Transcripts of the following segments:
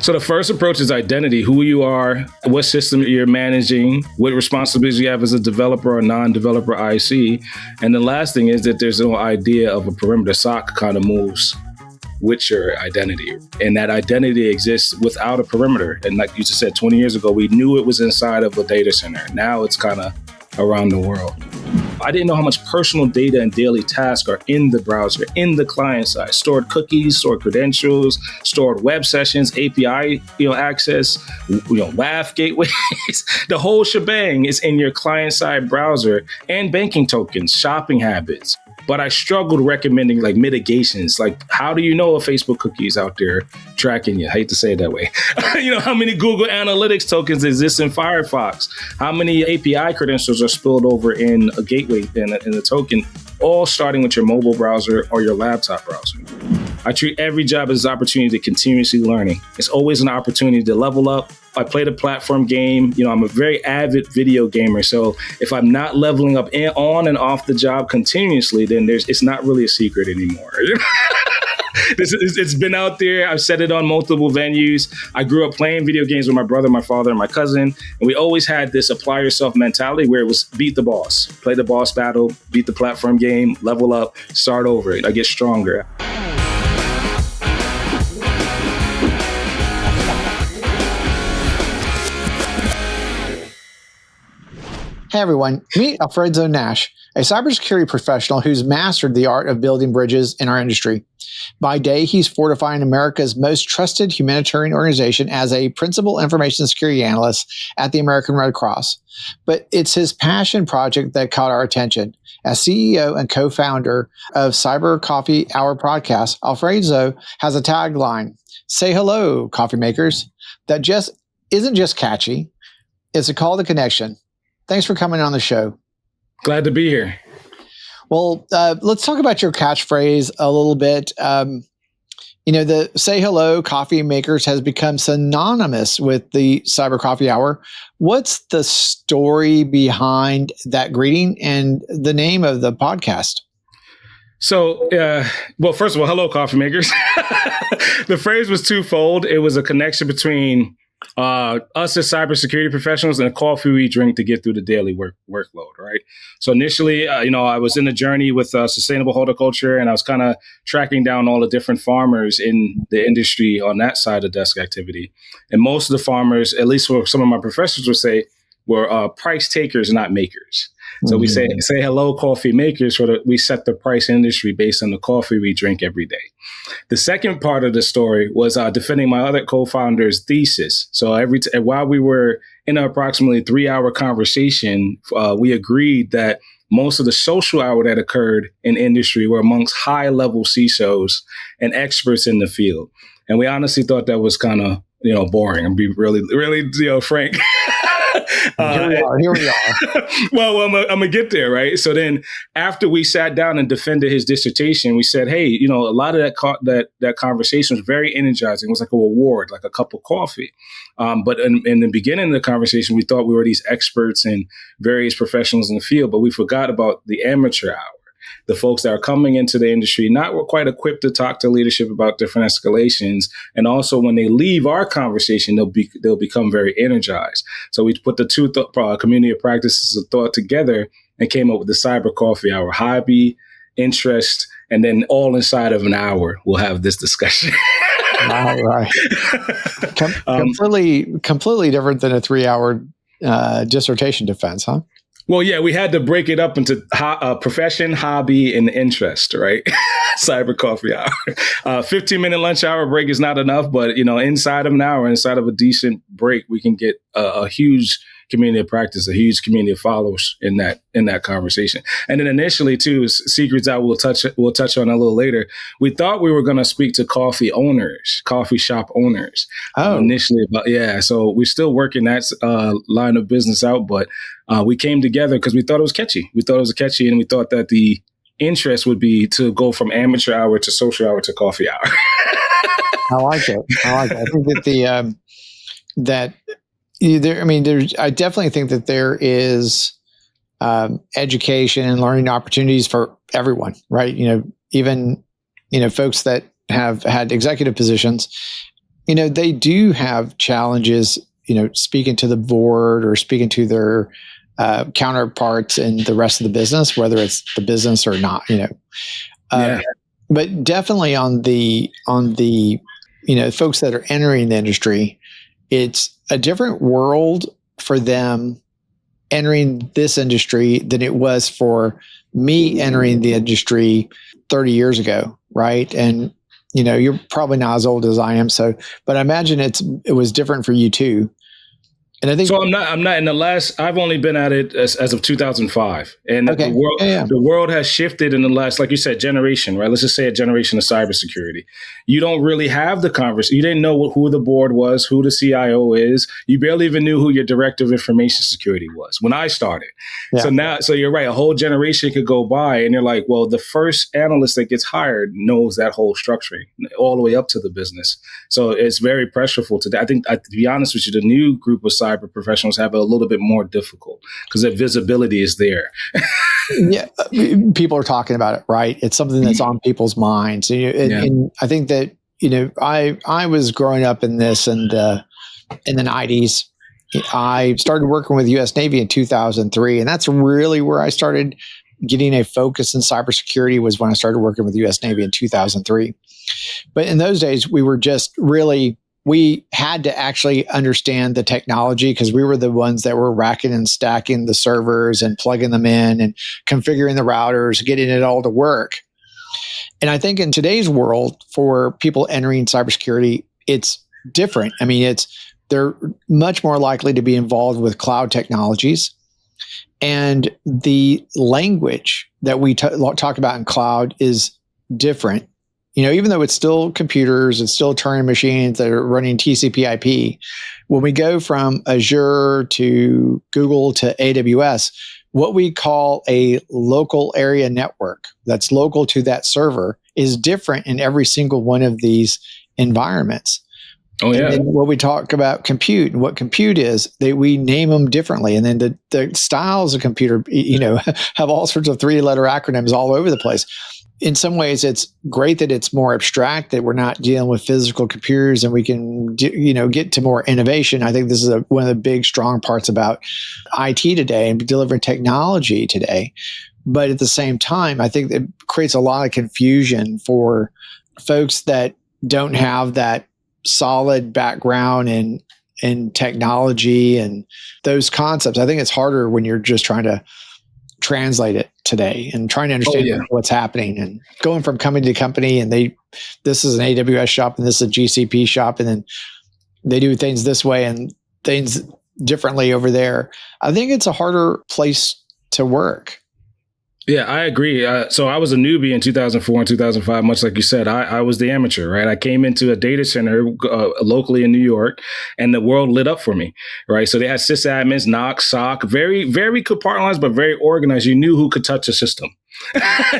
So the first approach is identity, who you are, what system you're managing, what responsibilities you have as a developer or non-developer IC. And the last thing is that there's no idea of a perimeter SOC kind of moves with your identity. And that identity exists without a perimeter. And like you just said, 20 years ago, we knew it was inside of a data center. Now it's kind of around the world. I didn't know how much personal data and daily tasks are in the browser, in the client side. Stored cookies, stored credentials, stored web sessions, API access, WAF gateways. The whole shebang is in your client side browser, and banking tokens, shopping habits. But I struggled recommending like mitigations. Like, how do you know a Facebook cookie is out there tracking you? I hate to say it that way. How many Google Analytics tokens exist in Firefox? How many API credentials are spilled over in a gateway in a token? All starting with your mobile browser or your laptop browser. I treat every job as an opportunity to continuously learning. It's always an opportunity to level up. I play the platform game. I'm a very avid video gamer. So if I'm not leveling up on and off the job continuously, then it's not really a secret anymore. It's been out there. I've said it on multiple venues. I grew up playing video games with my brother, my father, and my cousin. And we always had this apply yourself mentality where it was beat the boss, play the boss battle, beat the platform game, level up, start over. I get stronger. Hey everyone, meet Alfredzo Nash, a cybersecurity professional who's mastered the art of building bridges in our industry. By day, he's fortifying America's most trusted humanitarian organization as a Principal Information Security Analyst at the American Red Cross. But it's his passion project that caught our attention. As CEO and co-founder of Cyber Coffee Hour podcast, Alfredzo has a tagline, "Say hello, coffee makers," that just isn't just catchy, it's a call to connection. Thanks for coming on the show. Glad to be here. Well, let's talk about your catchphrase a little bit. The "Say hello, coffee makers" has become synonymous with the Cyber Coffee Hour. What's the story behind that greeting and the name of the podcast? So, first of all, hello, coffee makers. The phrase was twofold. It was a connection between us as cybersecurity professionals and the coffee we drink to get through the daily workload, right? So initially, I was in a journey with sustainable horticulture, and I was kind of tracking down all the different farmers in the industry on that side of desk activity. And most of the farmers, at least what some of my professors would say, were price takers, not makers. So we say hello, coffee makers, we set the price industry based on the coffee we drink every day. The second part of the story was defending my other co-founder's thesis. So while we were in an approximately 3-hour conversation, we agreed that most of the social hour that occurred in industry were amongst high-level CISOs and experts in the field. And we honestly thought that was kind of, boring. And be really, really, frank. Here we are. Well, I'm going to get there, right? So then after we sat down and defended his dissertation, we said, hey, a lot of that conversation was very energizing. It was like a reward, like a cup of coffee. But in the beginning of the conversation, we thought we were these experts and various professionals in the field, but we forgot about the amateur hour. The folks that are coming into the industry, not quite equipped to talk to leadership about different escalations. And also when they leave our conversation, they'll become very energized. So we put the two community of practices of thought together and came up with the Cyber Coffee Hour: hobby, interest, and then all inside of an hour, we'll have this discussion. All right. Completely different than a 3-hour dissertation defense, huh? Well, yeah, we had to break it up into profession, hobby, and interest, right? Cyber Coffee Hour. 15-minute lunch hour break is not enough, but, inside of an hour, inside of a decent break, we can get a huge community of practice, a huge community of followers in that conversation. And then initially, too, secrets that we'll touch on a little later. We thought we were going to speak to coffee shop owners. Initially, so we're still working that line of business out, but we came together because we thought it was catchy. And we thought that the interest would be to go from amateur hour to social hour to coffee hour. I like it. I think that I definitely think that there is education and learning opportunities for everyone, right? Even folks that have had executive positions. They do have challenges, speaking to the board or speaking to their counterparts in the rest of the business, whether it's the business or not, Yeah. But definitely on the folks that are entering the industry, it's a different world for them entering this industry than it was for me entering the industry 30 years ago, right? And you're probably not as old as I am, but I imagine it was different for you too. And I think So I'm not in the last. I've only been at it as of 2005, and okay, the world has shifted in the last, like you said, generation. Right? Let's just say a generation of cybersecurity. You don't really have the conversation. You didn't know who the board was, who the CIO is. You barely even knew who your director of information security was when I started. Yeah. So you're right. A whole generation could go by, and you're like, well, the first analyst that gets hired knows that whole structuring all the way up to the business. So it's very pressureful today. I think, to be honest with you, the new group of cyber professionals have it a little bit more difficult because their visibility is there. Yeah, people are talking about it, right? It's something that's on people's minds, and I think that I was growing up in this in the 90s. I started working with U.S. Navy in 2003, and that's really where I started getting a focus in cybersecurity. Was when I started working with U.S. Navy in 2003. But in those days, we had to actually understand the technology because we were the ones that were racking and stacking the servers and plugging them in and configuring the routers, getting it all to work. And I think in today's world, for people entering cybersecurity, it's different. I mean, they're much more likely to be involved with cloud technologies. And the language that we talk about in cloud is different. Even though it's still computers, it's still Turing machines that are running TCP/IP. When we go from Azure to Google to AWS, what we call a local area network that's local to that server is different in every single one of these environments. Oh, yeah. And then when we talk about compute and what compute is, we name them differently. And then the styles of computer, have all sorts of 3-letter acronyms all over the place. In some ways, it's great that it's more abstract, that we're not dealing with physical computers and we can, get to more innovation. I think this is one of the big, strong parts about IT today and delivering technology today. But at the same time, I think it creates a lot of confusion for folks that don't have that solid background in technology and those concepts. I think it's harder when you're just trying to translate it today and trying to understand what's happening and going from company to company. And this is an AWS shop and this is a GCP shop, and then they do things this way and things differently over there. I think it's a harder place to work. Yeah, I agree. So I was a newbie in 2004 and 2005, much like you said. I was the amateur, right? I came into a data center locally in New York, and the world lit up for me, right? So they had sysadmins, NOC, SOC, very, very compartmentalized, but very organized. You knew who could touch a system.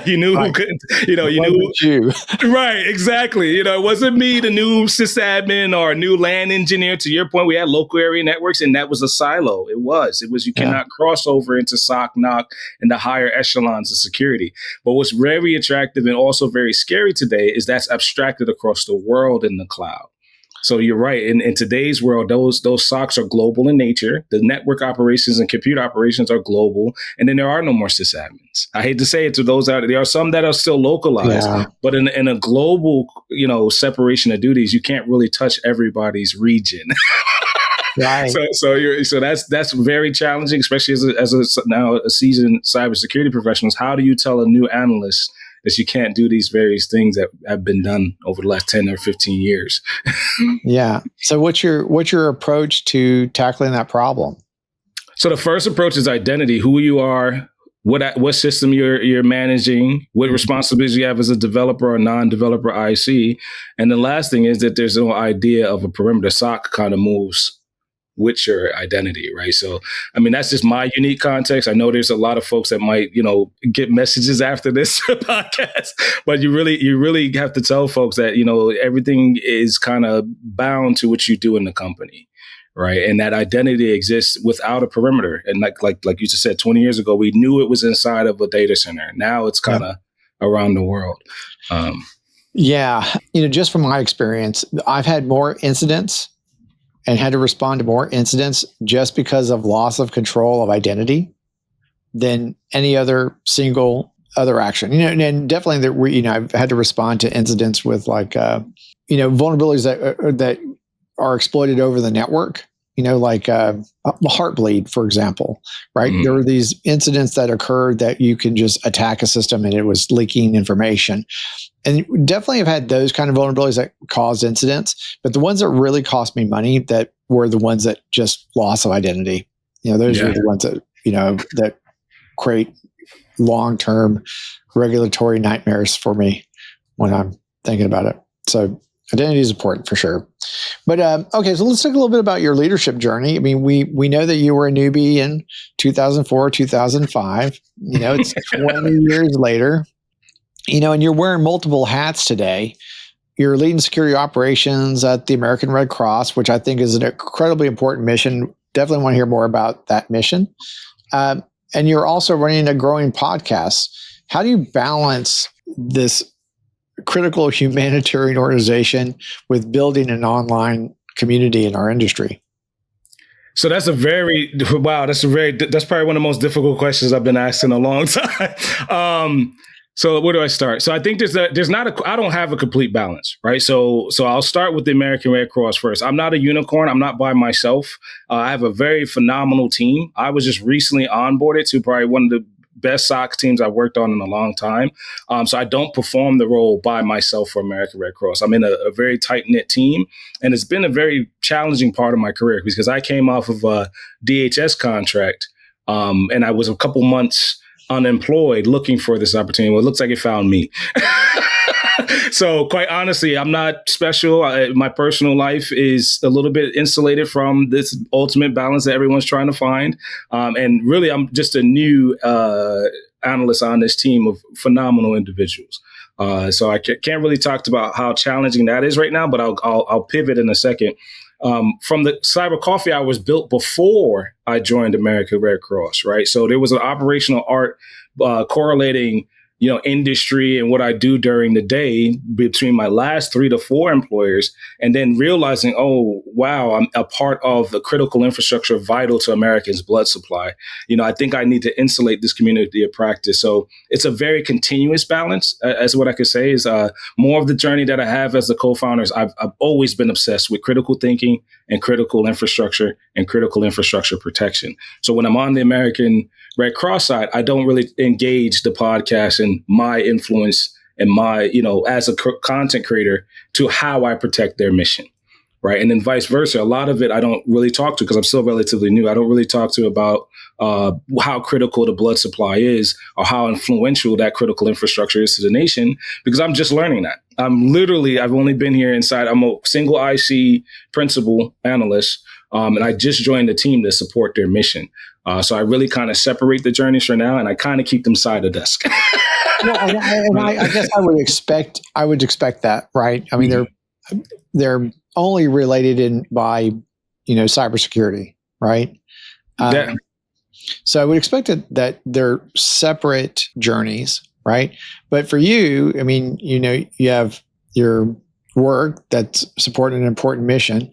You knew who couldn't, you knew. Right, exactly. It wasn't me, the new sysadmin or new LAN engineer. To your point, we had local area networks, and that was a silo. It was, you cannot cross over into SOC, NOC, and the higher echelons of security. But what's very attractive and also very scary today is that's abstracted across the world in the cloud. So you're right. In today's world, those SOCs are global in nature. The network operations and compute operations are global. And then there are no more sysadmins. I hate to say it to those out there. There are some that are still localized, but in a global, separation of duties, you can't really touch everybody's region. Right. So that's very challenging, especially as a seasoned cybersecurity professional. How do you tell a new analyst that you can't do these various things that have been done over the last 10 or 15 years? Yeah. So what's your approach to tackling that problem? So the first approach is identity, who you are, what system you're managing, what responsibilities you have as a developer or non-developer IC. And the last thing is that there's no idea of a perimeter SOC kind of moves with your identity, right? So, I mean, that's just my unique context. I know there's a lot of folks that might, get messages after this podcast, but you really have to tell folks that, everything is kind of bound to what you do in the company, right? And that identity exists without a perimeter. And like you just said, 20 years ago, we knew it was inside of a data center. Now it's kind of around the world. Yeah. Just from my experience, I've had more incidents and had to respond to more incidents just because of loss of control of identity than any other single other action. And definitely I've had to respond to incidents with vulnerabilities that are exploited over the network. Like Heartbleed, for example, right? Mhm. There were these incidents that occurred that you can just attack a system and it was leaking information. And definitely have had those kind of vulnerabilities that caused incidents, but the ones that really cost me money that were the ones that just loss of identity. Those Yeah. are the ones that, that create long-term regulatory nightmares for me when I'm thinking about it. So identity is important for sure. But okay, so let's talk a little bit about your leadership journey. I mean, we know that you were a newbie in 2004, 2005. It's 20 years later. And you're wearing multiple hats today. You're leading security operations at the American Red Cross, which I think is an incredibly important mission. Definitely want to hear more about that mission. And you're also running a growing podcast. How do you balance this critical humanitarian organization with building an online community in our industry? So that's that's probably one of the most difficult questions I've been asked in a long time. So where do I start? So I think I don't have a complete balance, right? So I'll start with the American Red Cross first. I'm not a unicorn. I'm not by myself. I have a very phenomenal team. I was just recently onboarded to probably one of the best SOC teams I've worked on in a long time. So I don't perform the role by myself for American Red Cross. I'm in a very tight-knit team, and it's been a very challenging part of my career because I came off of a DHS contract, and I was a couple months unemployed looking for this opportunity. Well, it looks like it found me. So quite honestly, I'm not special. My personal life is a little bit insulated from this ultimate balance that everyone's trying to find. And really, I'm just a new analyst on this team of phenomenal individuals. So I can't really talk about how challenging that is right now, but I'll pivot in a second. From the cyber coffee hour was built before I joined American Red Cross, right? So there was an operational art correlating industry and what I do during the day between my last 3 to 4 employers, and then realizing, oh, wow, I'm a part of the critical infrastructure vital to Americans' blood supply. I think I need to insulate this community of practice. So it's a very continuous balance, as what I could say is more of the journey that I have as the co-founders. I've always been obsessed with critical thinking and critical infrastructure protection. So when I'm on the American Red Cross side, I don't really engage the podcast and my influence and my, as a content creator to how I protect their mission. Right. And then vice versa. A lot of it I don't really talk to because I'm still relatively new. I don't really talk to about how critical the blood supply is or how influential that critical infrastructure is to the nation, because I'm just learning that. I've only been here inside. I'm a single IC principal analyst. And I just joined the team to support their mission. So I really kind of separate the journeys for now, and I kind of keep them side of desk. I guess I would expect that, right? I mean, they're only related by cybersecurity, right? So I would expect that they're separate journeys, right? But for you, I mean, you have your work that's supporting an important mission.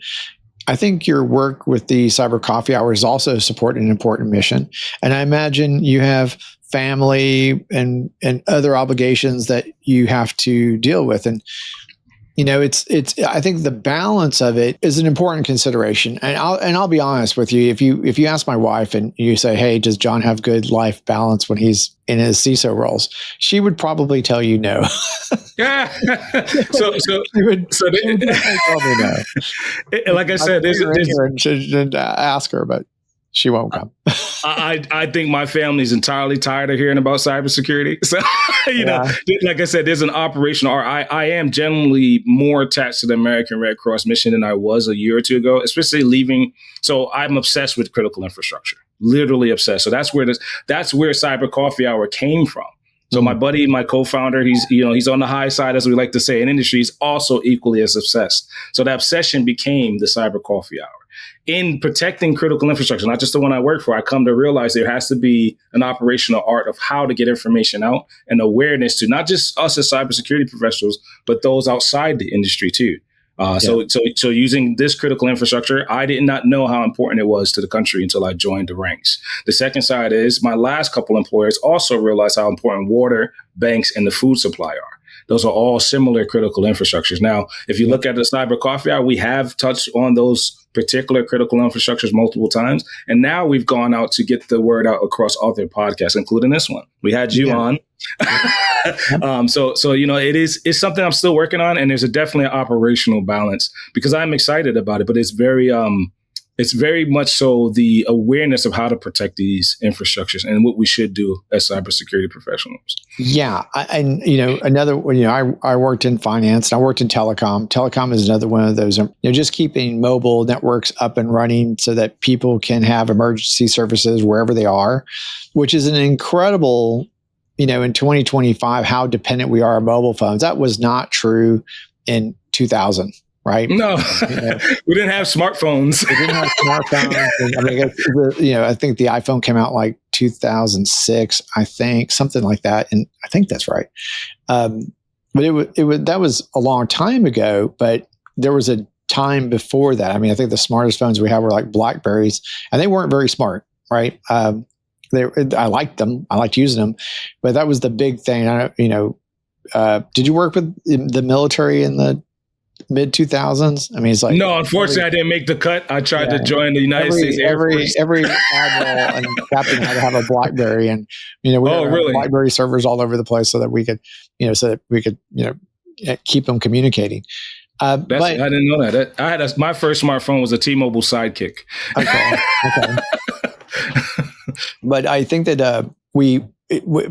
I think your work with the Cyber Coffee Hour is also supporting an important mission. And I imagine you have family and other obligations that you have to deal with. And, it's I think the balance of it is an important consideration. And I'll be honest with you. If you ask my wife and you say, hey, does John have good life balance when he's in his CISO roles? She would probably tell you no. Yeah. So probably no. Like I said, should ask her, but she won't come. I think my family's entirely tired of hearing about cybersecurity. So, like I said, there's an operational art. I am generally more attached to the American Red Cross mission than I was a year or two ago, especially leaving. So I'm obsessed with critical infrastructure, literally obsessed. So that's where Cyber Coffee Hour came from. So my buddy, my co-founder, he's on the high side, as we like to say in industry. He's also equally as obsessed. So the obsession became the Cyber Coffee Hour. In protecting critical infrastructure, not just the one I work for, I come to realize there has to be an operational art of how to get information out and awareness to not just us as cybersecurity professionals, but those outside the industry too. So using this critical infrastructure, I did not know how important it was to the country until I joined the ranks. The second side is my last couple employers also realized how important water, banks, and the food supply are. Those are all similar critical infrastructures. Now, if you look at the Cyber Coffee Hour, we have touched on those particular critical infrastructures multiple times. And now we've gone out to get the word out across other podcasts, including this one. We had you on. So it's something I'm still working on, and there's definitely an operational balance because I'm excited about it, but it's very much so the awareness of how to protect these infrastructures and what we should do as cybersecurity professionals. Yeah. I worked in finance and I worked in telecom. Telecom is another one of those, just keeping mobile networks up and running so that people can have emergency services wherever they are, which is an incredible, in 2025, how dependent we are on mobile phones. That was not true in 2000. Right? No, we didn't have smartphones. We didn't have smartphones. I think the iPhone came out like 2006, I think, something like that. And I think that's right. But that was a long time ago, but there was a time before that. I mean, I think the smartest phones we had were like Blackberries, and they weren't very smart, right? I liked them. I liked using them, but that was the big thing. Did you work with the military in the mid 2000s? I mean, it's like no. Unfortunately, I didn't make the cut. I tried to join the United States Air Force. Every admiral and captain had to have a BlackBerry, and we had BlackBerry servers all over the place so that we could, keep them communicating. I didn't know that. My first smartphone was a T-Mobile Sidekick. Okay. But I think that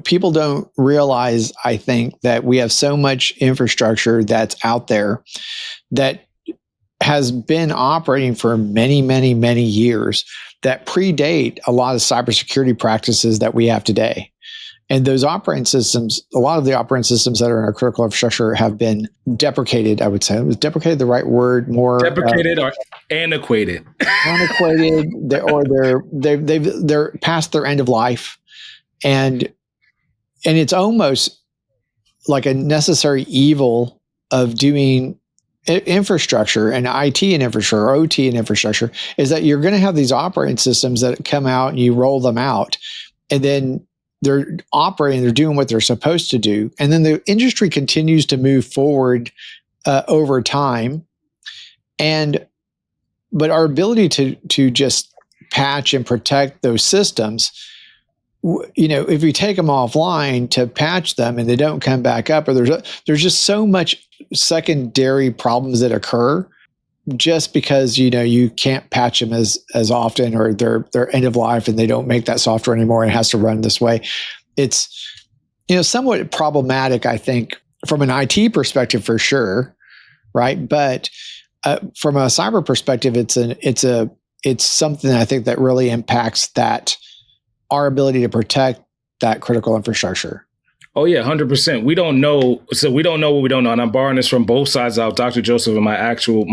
people don't realize, I think, that we have so much infrastructure that's out there that has been operating for many, many, many years that predate a lot of cybersecurity practices that we have today. And those operating systems, a lot of the operating systems that are in our critical infrastructure have been deprecated, I would say. Was deprecated the right word? More deprecated or antiquated? Antiquated, they're past their end of life. And it's almost like a necessary evil of doing infrastructure and IT and infrastructure, or OT and infrastructure, is that you're going to have these operating systems that come out and you roll them out, and then they're operating, they're doing what they're supposed to do. And then the industry continues to move forward over time. But our ability to just patch and protect those systems, if you take them offline to patch them and they don't come back up, or there's just so much secondary problems that occur just because, you can't patch them as often, or they're end of life and they don't make that software anymore and it has to run this way. It's, somewhat problematic, I think, from an IT perspective for sure. Right. But from a cyber perspective, it's something I think that really impacts our ability to protect that critical infrastructure. Oh yeah, 100%. We don't know. So we don't know what we don't know. And I'm borrowing this from both sides out. Dr. Joseph and my actual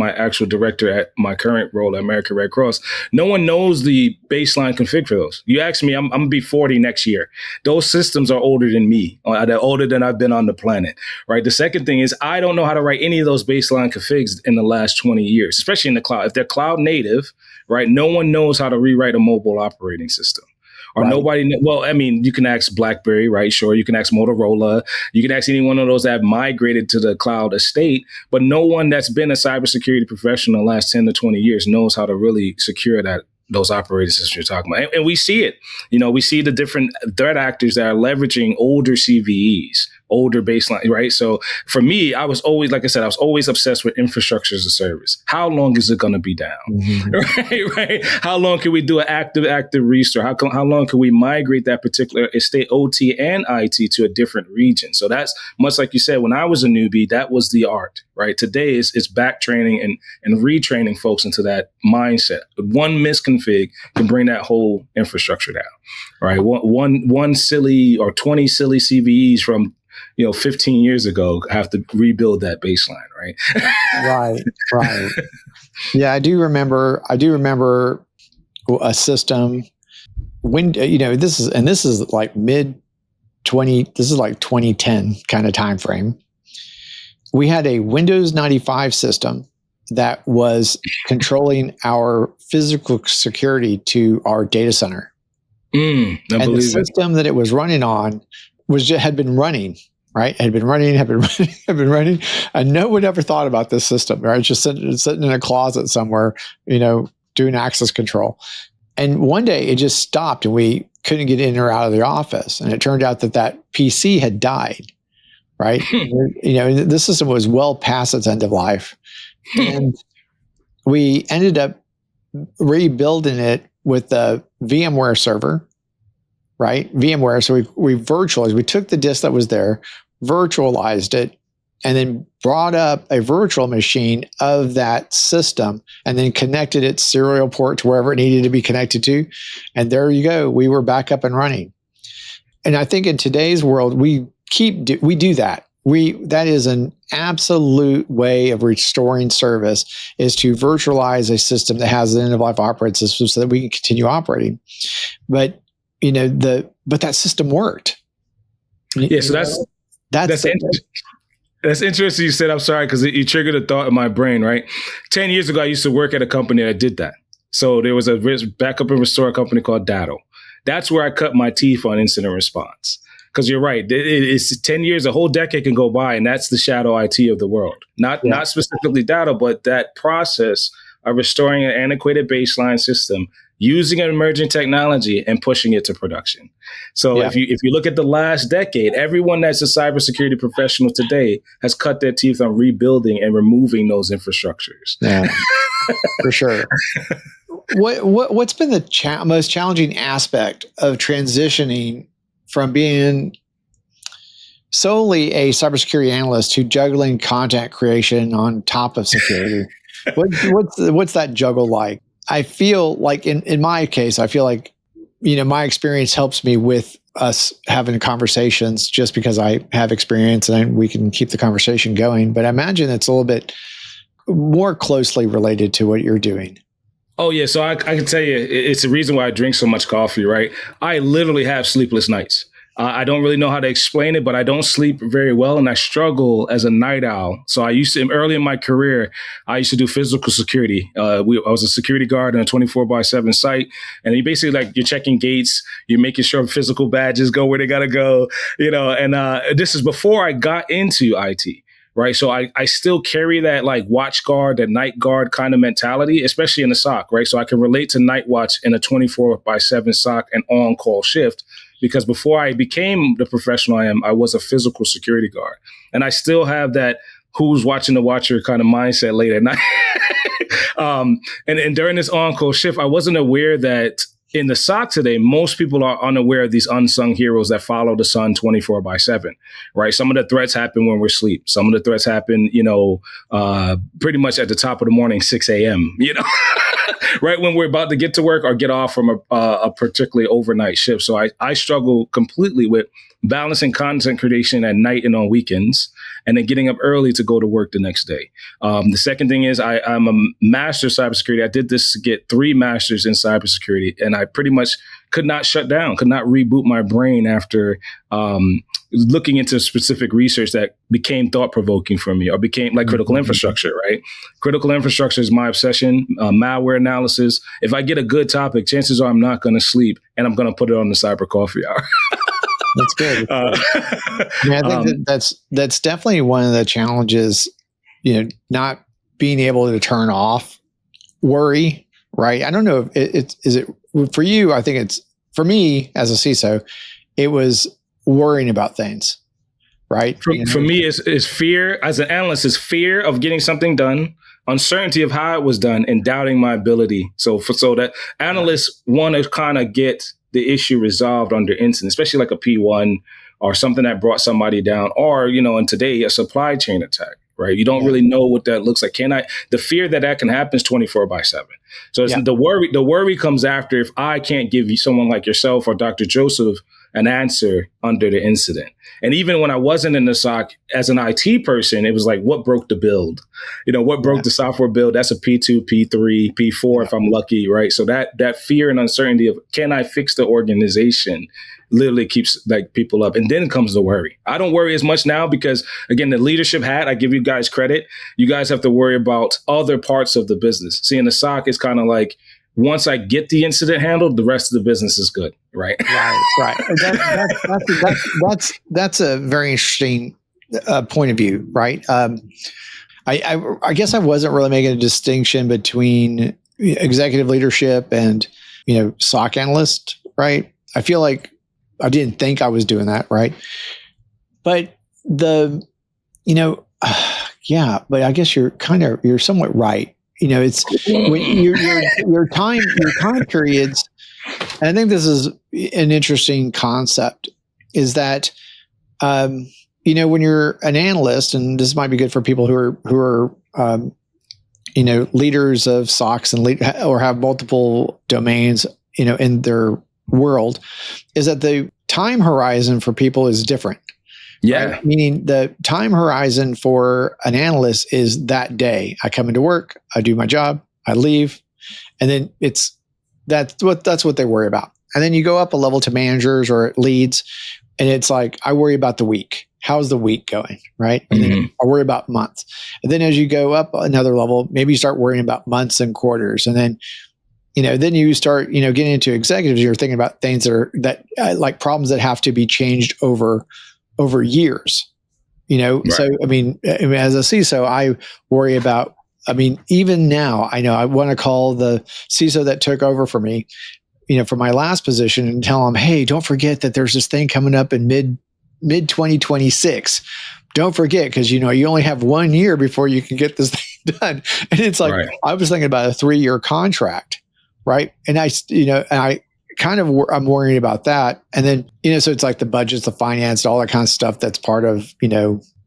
director at my current role at American Red Cross. No one knows the baseline config for those. You ask me, I'm going to be 40 next year. Those systems are older than me. They're older than I've been on the planet, right? The second thing is I don't know how to write any of those baseline configs in the last 20 years, especially in the cloud. If they're cloud native, right? No one knows how to rewrite a mobile operating system. Or right. Nobody, well, I mean, you can ask BlackBerry, right? Sure. You can ask Motorola. You can ask any one of those that have migrated to the cloud estate, but no one that's been a cybersecurity professional in the last 10 to 20 years knows how to really secure those operating systems you're talking about. And we see it. We see the different threat actors that are leveraging older CVEs, older baseline, right? So for me, I was always obsessed with infrastructure as a service. How long is it going to be down? Mm-hmm. Right? How long can we do an active restore? How long can we migrate that particular estate, OT and IT, to a different region? So that's much like you said, when I was a newbie, that was the art, right? Today it's back training and retraining folks into that mindset. One misconfig can bring that whole infrastructure down, right? One silly or 20 silly CVEs from 15 years ago, have to rebuild that baseline, right? Right. Yeah, I do remember a system when, this is like this is like 2010 kind of time frame. We had a Windows 95 system that was controlling our physical security to our data center. And the system that it was running on had been running, right? Had been running, and no one ever thought about this system, right? Just sitting in a closet somewhere, doing access control. And one day it just stopped, and we couldn't get in or out of the office. And it turned out that PC had died, right? This system was well past its end of life, and we ended up rebuilding it with the VMware server, right? VMware. So we virtualized, we took the disk that was there, virtualized it, and then brought up a virtual machine of that system and then connected its serial port to wherever it needed to be connected to. And there you go. We were back up and running. And I think in today's world, we do that. That is an absolute way of restoring service, is to virtualize a system that has an end-of-life operating system so that we can continue operating. But but that system worked. Yeah, so that's interesting. You said, I'm sorry, because you triggered a thought in my brain. Right, 10 years ago, I used to work at a company that did that. So there was a backup and restore company called Datto. That's where I cut my teeth on incident response. Because you're right, it's 10 years, a whole decade can go by, and that's the shadow IT of the world. Not specifically data, but that process of restoring an antiquated baseline system, using an emerging technology and pushing it to production. So if you look at the last decade, everyone that's a cybersecurity professional today has cut their teeth on rebuilding and removing those infrastructures. Yeah, for sure. What's been the most challenging aspect of transitioning from being solely a cybersecurity analyst to juggling content creation on top of security? What's that juggle like? I feel like in my case, I feel like, my experience helps me with us having conversations just because I have experience and we can keep the conversation going. But I imagine it's a little bit more closely related to what you're doing. Oh, yeah. So I can tell you, it's the reason why I drink so much coffee, right? I literally have sleepless nights. I don't really know how to explain it, but I don't sleep very well, and I struggle as a night owl. So early in my career, I used to do physical security. I was a security guard in a 24/7 site, and you basically you're checking gates, you're making sure physical badges go where they gotta go, And this is before I got into IT. Right. So I still carry that watch guard, that night guard kind of mentality, especially in the SOC. Right. So I can relate to night watch in a 24/7 SOC and on-call shift, because before I became the professional I am, I was a physical security guard. And I still have that who's watching the watcher kind of mindset late at night. And during this on-call shift, I wasn't aware that in the SOC today, most people are unaware of these unsung heroes that follow the sun 24/7, right? Some of the threats happen when we're asleep. Some of the threats happen, pretty much at the top of the morning, 6 a.m., right when we're about to get to work or get off from a particularly overnight shift. So I struggle completely with balancing content creation at night and on weekends, and then getting up early to go to work the next day. The second thing is I'm a master of cybersecurity. I did this to get 3 masters in cybersecurity, and I pretty much could not shut down, could not reboot my brain after looking into specific research that became thought-provoking for me, or became like critical infrastructure, right? Critical infrastructure is my obsession, malware analysis. If I get a good topic, chances are I'm not going to sleep, and I'm going to put it on the cyber coffee hour. That's good. I think that's definitely one of the challenges, not being able to turn off worry, right? I don't know if is it for you. I think it's for me as a CISO, it was worrying about things, right? For me, it's fear. As an analyst, it's fear of getting something done, uncertainty of how it was done, and doubting my ability. So that analysts want to kind of get the issue resolved under incident, especially like a P1 or something that brought somebody down, or, and today a supply chain attack, right? You don't really know what that looks like. The fear that can happen is 24/7. So it's the worry comes after if I can't give you someone like yourself or Dr. Joseph an answer under the incident. And even when I wasn't in the SOC as an IT person, it was like, what broke the build? What broke the software build? That's a P2, P3, P4 if I'm lucky, right? So that fear and uncertainty of, can I fix the organization, literally keeps like people up. And then comes the worry. I don't worry as much now because, again, the leadership hat, I give you guys credit. You guys have to worry about other parts of the business. See, in the SOC, it's kind of like, once I get the incident handled, the rest of the business is good, right? Right. That's a very interesting point of view, right? I guess I wasn't really making a distinction between executive leadership and SOC analyst, right? I feel like I didn't think I was doing that, right? But yeah, but I guess you're somewhat right. It's when your time periods. And I think this is an interesting concept. Is that when you're an analyst, and this might be good for people who are leaders of SOCs and or have multiple domains in their world, is that the time horizon for people is different. Yeah. Right? Meaning the time horizon for an analyst is that day. I come into work, I do my job, I leave, and then that's what they worry about. And then you go up a level to managers or leads, and it's like, I worry about the week. How's the week going? Right. And then I worry about months. And then as you go up another level, maybe you start worrying about months and quarters. And then then you start, getting into executives. You're thinking about things that like problems that have to be changed over years, Right. So, I mean, as a CISO, I worry about, even now, I know I want to call the CISO that took over for me, for my last position and tell them, hey, don't forget that there's this thing coming up in mid 2026. Don't forget, because, you only have 1 year before you can get this thing done. And it's like, right. I was thinking about a 3-year contract. Right. And I kind of, I'm worrying about that. And then, so it's like the budgets, the finance, all that kind of stuff that's part of,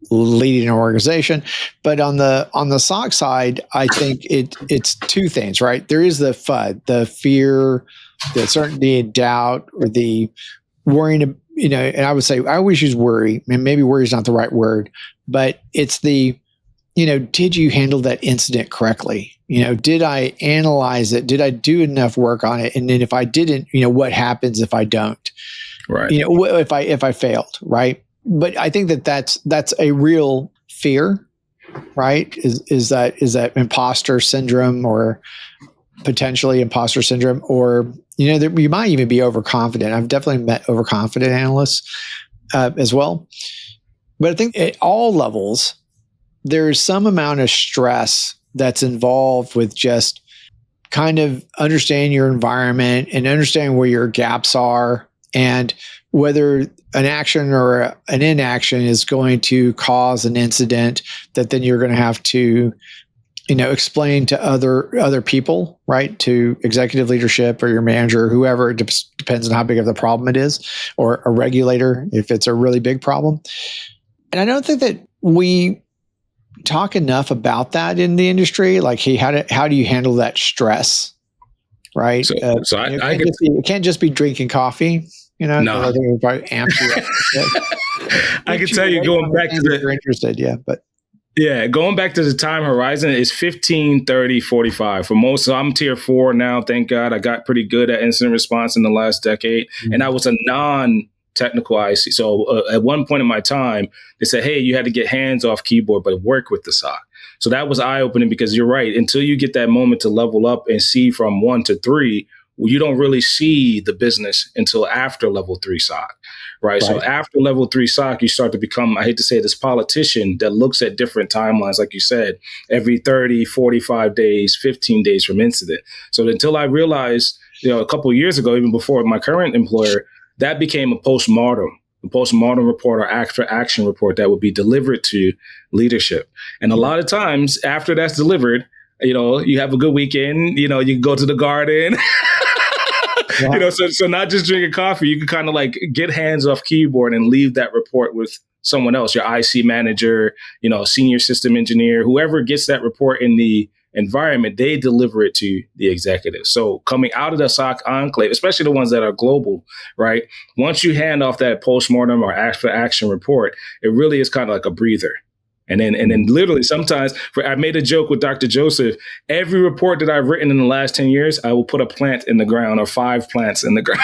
leading an organization. But on the SOC side, I think it's two things, right? There is the FUD, the fear, the certainty and doubt, or the worrying, and I would say, I always use worry, and maybe worry is not the right word, but it's the, did you handle that incident correctly? Did I analyze it? Did I do enough work on it? And then if I didn't, what happens if I don't? Right. If I failed, right? But I think that's a real fear, right? Is that imposter syndrome, or potentially imposter syndrome, or you might even be overconfident. I've definitely met overconfident analysts as well. But I think at all levels, there's some amount of stress that's involved with just kind of understanding your environment and understanding where your gaps are, and whether an action or an inaction is going to cause an incident that then you're going to have to, explain to other people, right? To executive leadership or your manager, or whoever. It depends on how big of the problem it is, or a regulator if it's a really big problem. And I don't think that we talk enough about that in the industry. Like, hey, how do you handle that stress? Right. So it can't just be drinking coffee. No. I think it probably amps you up. I can tell you, going back to you're interested. Yeah. But yeah, going back to the time horizon, it's 15, 30, 45 for most. So I'm tier 4 now. Thank God. I got pretty good at incident response in the last decade. Mm-hmm. And I was a non-technical IC. So at one point in my time, they said, hey, you had to get hands off keyboard, but work with the SOC. So that was eye-opening, because you're right. Until you get that moment to level up and see from 1 to 3, you don't really see the business until after level 3 SOC, right? So after level 3 SOC, you start to become, I hate to say it, this politician that looks at different timelines, like you said, every 30, 45 days, 15 days from incident. So until I realized, a couple of years ago, even before my current employer, that became a postmortem report or after action report that would be delivered to leadership. And a lot of times after that's delivered, you have a good weekend, you can go to the garden. Yeah. So not just drinking coffee, you can kind of like get hands off keyboard and leave that report with someone else, your IC manager, senior system engineer, whoever gets that report in the environment, they deliver it to the executives. So coming out of the SOC enclave, especially the ones that are global, right? Once you hand off that postmortem or after action report, it really is kind of like a breather. And then literally sometimes, I made a joke with Dr. Joseph, every report that I've written in the last 10 years, I will put a plant in the ground or 5 plants in the ground.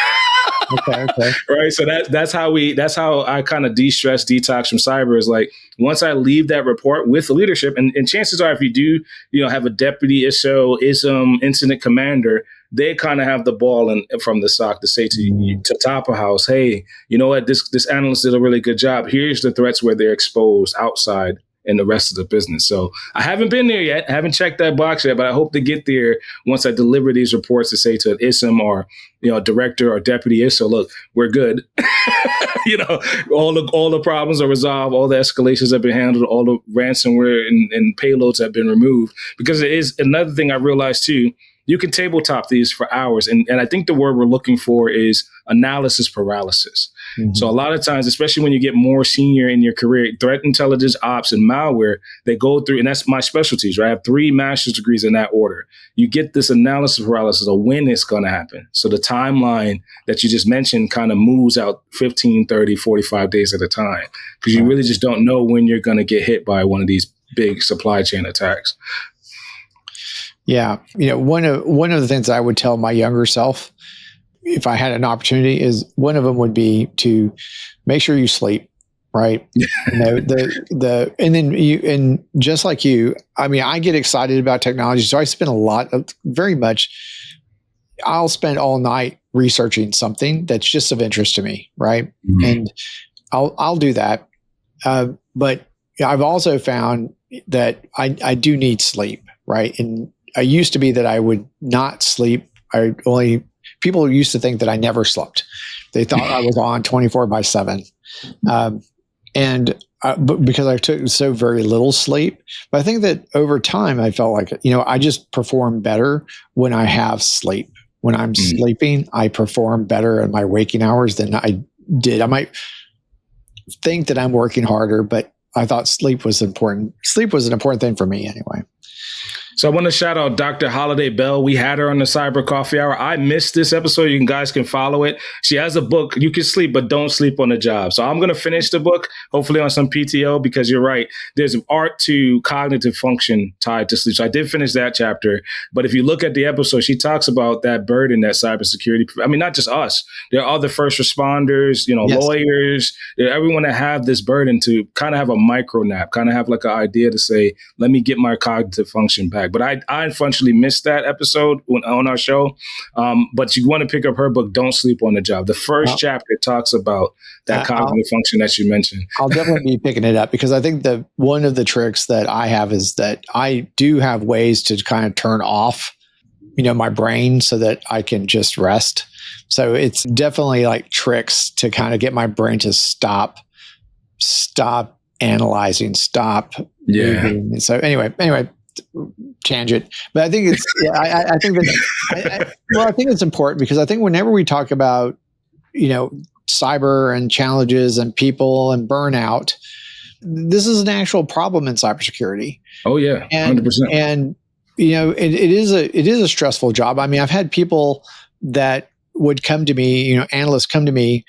Okay. Right. So that's how I kind of de-stress, detox from cyber, is like, once I leave that report with the leadership, and chances are if you do, have a deputy ISO, ISM, incident commander, they kind of have the ball from the SOC to say to you, to top of house, hey, you know what, this analyst did a really good job. Here's the threats where they're exposed outside in the rest of the business. So I haven't been there yet. I haven't checked that box yet, but I hope to get there once I deliver these reports to say to an ISM or, director or deputy ISO, look, we're good. All the problems are resolved. All the escalations have been handled. All the ransomware and payloads have been removed. Because it is another thing I realized too, you can tabletop these for hours. And I think the word we're looking for is analysis paralysis. Mm-hmm. So a lot of times, especially when you get more senior in your career, threat intelligence, ops, and malware, they go through, and that's my specialties, right? I have 3 master's degrees in that order. You get this analysis paralysis of when it's going to happen. So the timeline that you just mentioned kind of moves out 15, 30, 45 days at a time, because you really just don't know when you're going to get hit by one of these big supply chain attacks. Yeah. One of the things I would tell my younger self, if I had an opportunity, is one of them would be to make sure you sleep, right? And then just like you, I get excited about technology. So I spend I'll spend all night researching something that's just of interest to me. Right. Mm-hmm. And I'll do that. But I've also found that I do need sleep. Right. And I used to be that I would not sleep. People used to think that I never slept. They thought I was on 24/7. But because I took so very little sleep. But I think that over time, I felt like, I just perform better when I have sleep. When I'm sleeping, I perform better in my waking hours than I did. I might think that I'm working harder, but I thought sleep was important. Sleep was an important thing for me anyway. So I want to shout out Dr. Holiday Bell. We had her on the Cyber Coffee Hour. I missed this episode. You guys can follow it. She has a book, You Can Sleep, but Don't Sleep on the Job. So I'm going to finish the book, hopefully on some PTO, because you're right. There's an art to cognitive function tied to sleep. So I did finish that chapter. But if you look at the episode, she talks about that burden that cybersecurity, not just us. There are other first responders, yes, lawyers, everyone that have this burden to kind of have a micro nap, kind of have like an idea to say, let me get my cognitive function back. But I unfortunately missed that episode on our show. But you want to pick up her book, Don't Sleep on the Job. The first chapter talks about that cognitive function that you mentioned. I'll definitely be picking it up, because I think that one of the tricks that I have is that I do have ways to kind of turn off, my brain so that I can just rest. So it's definitely like tricks to kind of get my brain to stop analyzing, stop moving. And so anyway, tangent, but I think it's, I think that, I think it's important, because I think whenever we talk about, cyber and challenges and people and burnout, this is an actual problem in cybersecurity. Oh yeah. 100%. And, it is a stressful job. I've had people that would come to me, analysts come to me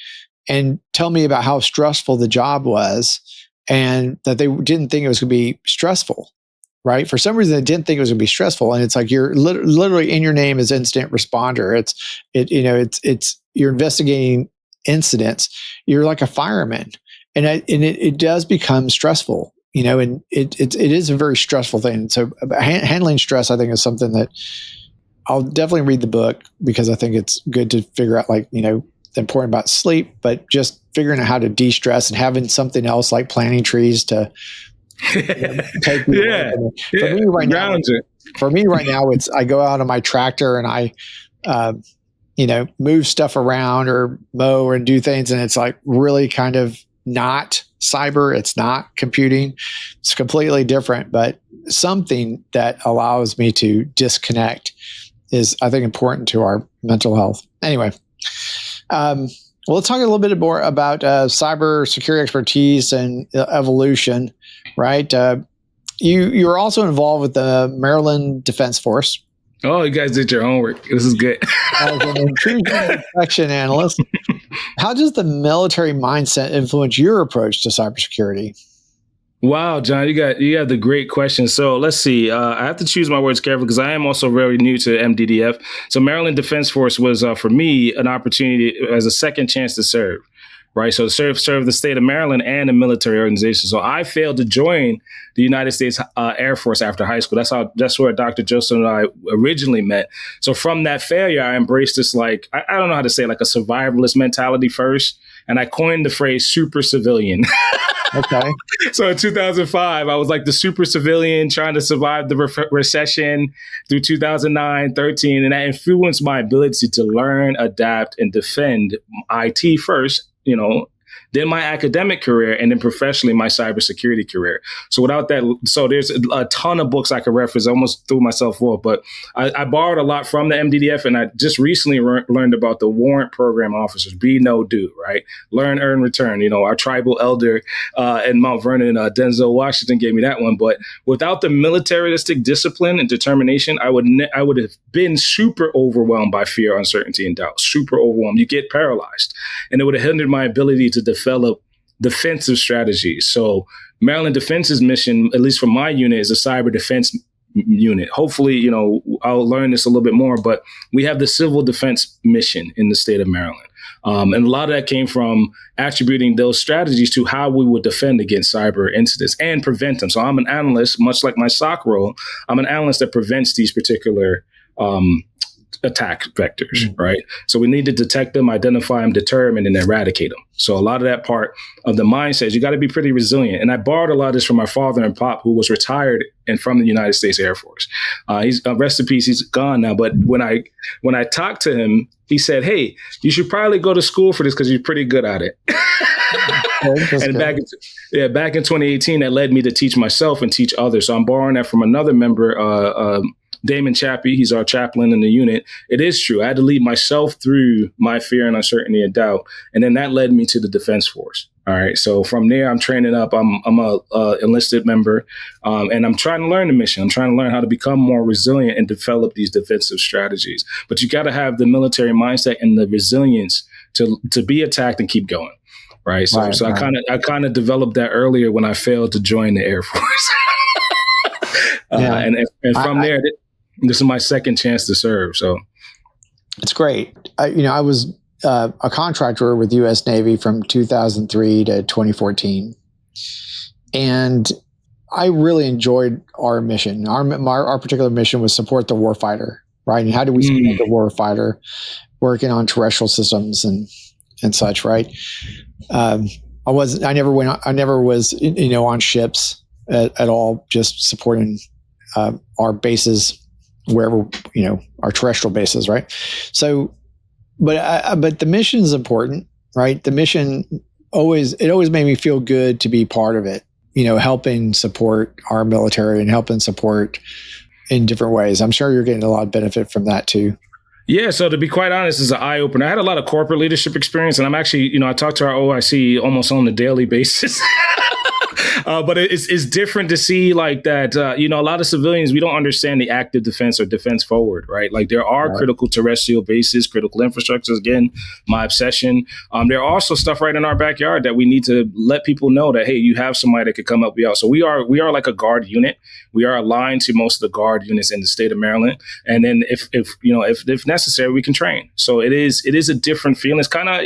and tell me about how stressful the job was, and that they didn't think it was going to be stressful. Right. For some reason, they didn't think it was going to be stressful. And it's like, you're literally in your name is incident responder. It's you're investigating incidents. You're like a fireman, and it does become stressful, and it is a very stressful thing. So handling stress, I think, is something that I'll definitely read the book, because I think it's good to figure out, the important about sleep, but just figuring out how to de-stress and having something else like planting trees to take For me right now, it's I go out on my tractor and I move stuff around or mow and do things, and it's like really kind of not cyber, it's not computing, it's completely different, but something that allows me to disconnect is, I think, important to our mental health. Anyway, well, let's talk a little bit more about cyber security expertise and evolution, right? You're also involved with the Maryland Defense Force Oh, you guys did your homework. This is good. as an intrusion detection analyst. How does the military mindset influence your approach to cybersecurity? Wow, John, you got the great question. So let's see. I have to choose my words carefully because I am also very new to MDDF. So Maryland Defense Force was for me an opportunity as a second chance to serve. Right. So serve the state of Maryland and a military organization. So I failed to join the United States Air Force after high school. That's where Dr. Joseph and I originally met. So from that failure, I embraced this, like, I don't know how to say it, like a survivalist mentality first. And I coined the phrase super civilian. Okay. So in 2005, I was like the super civilian trying to survive the recession through 2009, 13. And that influenced my ability to learn, adapt, and defend IT first, then my academic career, and then professionally my cybersecurity career. So without that, so there's a ton of books I could reference. I almost threw myself off, but I borrowed a lot from the MDDF, and I just recently learned about the warrant program officers, be, know, do, right? Learn, earn, return. Our tribal elder in Mount Vernon, Denzel Washington gave me that one. But without the militaristic discipline and determination, I would have been super overwhelmed by fear, uncertainty, and doubt. Super overwhelmed. You get paralyzed, and it would have hindered my ability to develop defensive strategies. So Maryland Defense's mission, at least for my unit, is a cyber defense unit. Hopefully, I'll learn this a little bit more, but we have the civil defense mission in the state of Maryland. And a lot of that came from attributing those strategies to how we would defend against cyber incidents and prevent them. So I'm an analyst, much like my SOC role. I'm an analyst that prevents these particular attack vectors, right? So we need to detect them, identify them, determine, and eradicate them. So a lot of that part of the mindset, you got to be pretty resilient. And I borrowed a lot of this from my father and pop, who was retired and from the United States Air Force. He's rest in peace. He's gone now. But when I talked to him, he said, "Hey, you should probably go to school for this because you're pretty good at it." And back in 2018, that led me to teach myself and teach others. So I'm borrowing that from another member, Damon Chappie. He's our chaplain in the unit. It is true. I had to lead myself through my fear and uncertainty and doubt. And then that led me to the Defense Force. All right. So from there, I'm training up. I'm a enlisted member, and I'm trying to learn the mission. I'm trying to learn how to become more resilient and develop these defensive strategies. But you got to have the military mindset and the resilience to be attacked and keep going. Right. So I kind of developed that earlier when I failed to join the Air Force. And from there, this is my second chance to serve. So it's great. I was a contractor with U.S. Navy from 2003 to 2014, and I really enjoyed our mission. Our particular mission was support the warfighter, right? And how do we support the warfighter working on terrestrial systems and such, right? I never was on ships at all, just supporting our bases wherever, our terrestrial bases, right? So, but the mission is important, right? The mission always made me feel good to be part of it, helping support our military and helping support in different ways. I'm sure you're getting a lot of benefit from that too. Yeah, so to be quite honest, it's an eye-opener. I had a lot of corporate leadership experience, and I'm actually, I talk to our OIC almost on a daily basis. But it's different to see like that, a lot of civilians, we don't understand the active defense or defense forward, right? Like there are critical terrestrial bases, critical infrastructures, again, my obsession. There are also stuff right in our backyard that we need to let people know that, hey, you have somebody that could come help you out. So we are like a guard unit. We are aligned to most of the guard units in the state of Maryland. And then if necessary, we can train. So it is a different feeling. It's kind of,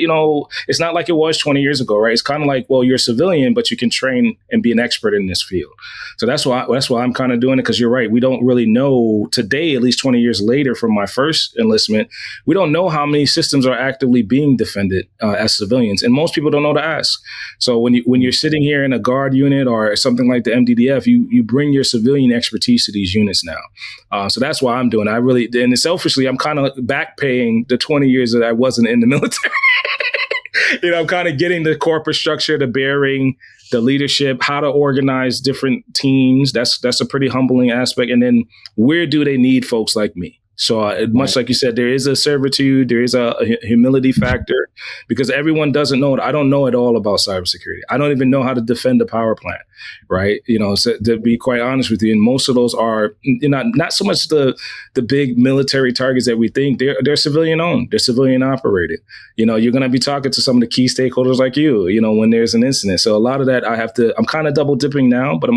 it's not like it was 20 years ago, right? It's kind of like, well, you're a civilian, but you can train and be an expert in this field. So that's why I'm kind of doing it, because you're right. We don't really know today, at least 20 years later from my first enlistment, we don't know how many systems are actively being defended as civilians. And most people don't know to ask. So when you're sitting here in a guard unit or something like the MDDF, you bring your civilian expertise to these units now. So that's why I'm doing it. And selfishly, I'm kind of back paying the 20 years that I wasn't in the military. I'm kind of getting the corporate structure, the bearing, the leadership, how to organize different teams. That's a pretty humbling aspect. And then where do they need folks like me? So much like you said, there is a servitude, there is a humility factor, because everyone doesn't know it. I don't know at all about cybersecurity. I don't even know how to defend a power plant. right? So to be quite honest with you, and most of those are not so much the big military targets that we think. They're civilian owned, they're civilian operated. You're going to be talking to some of the key stakeholders like you, when there's an incident. So a lot of that I'm kind of double dipping now, but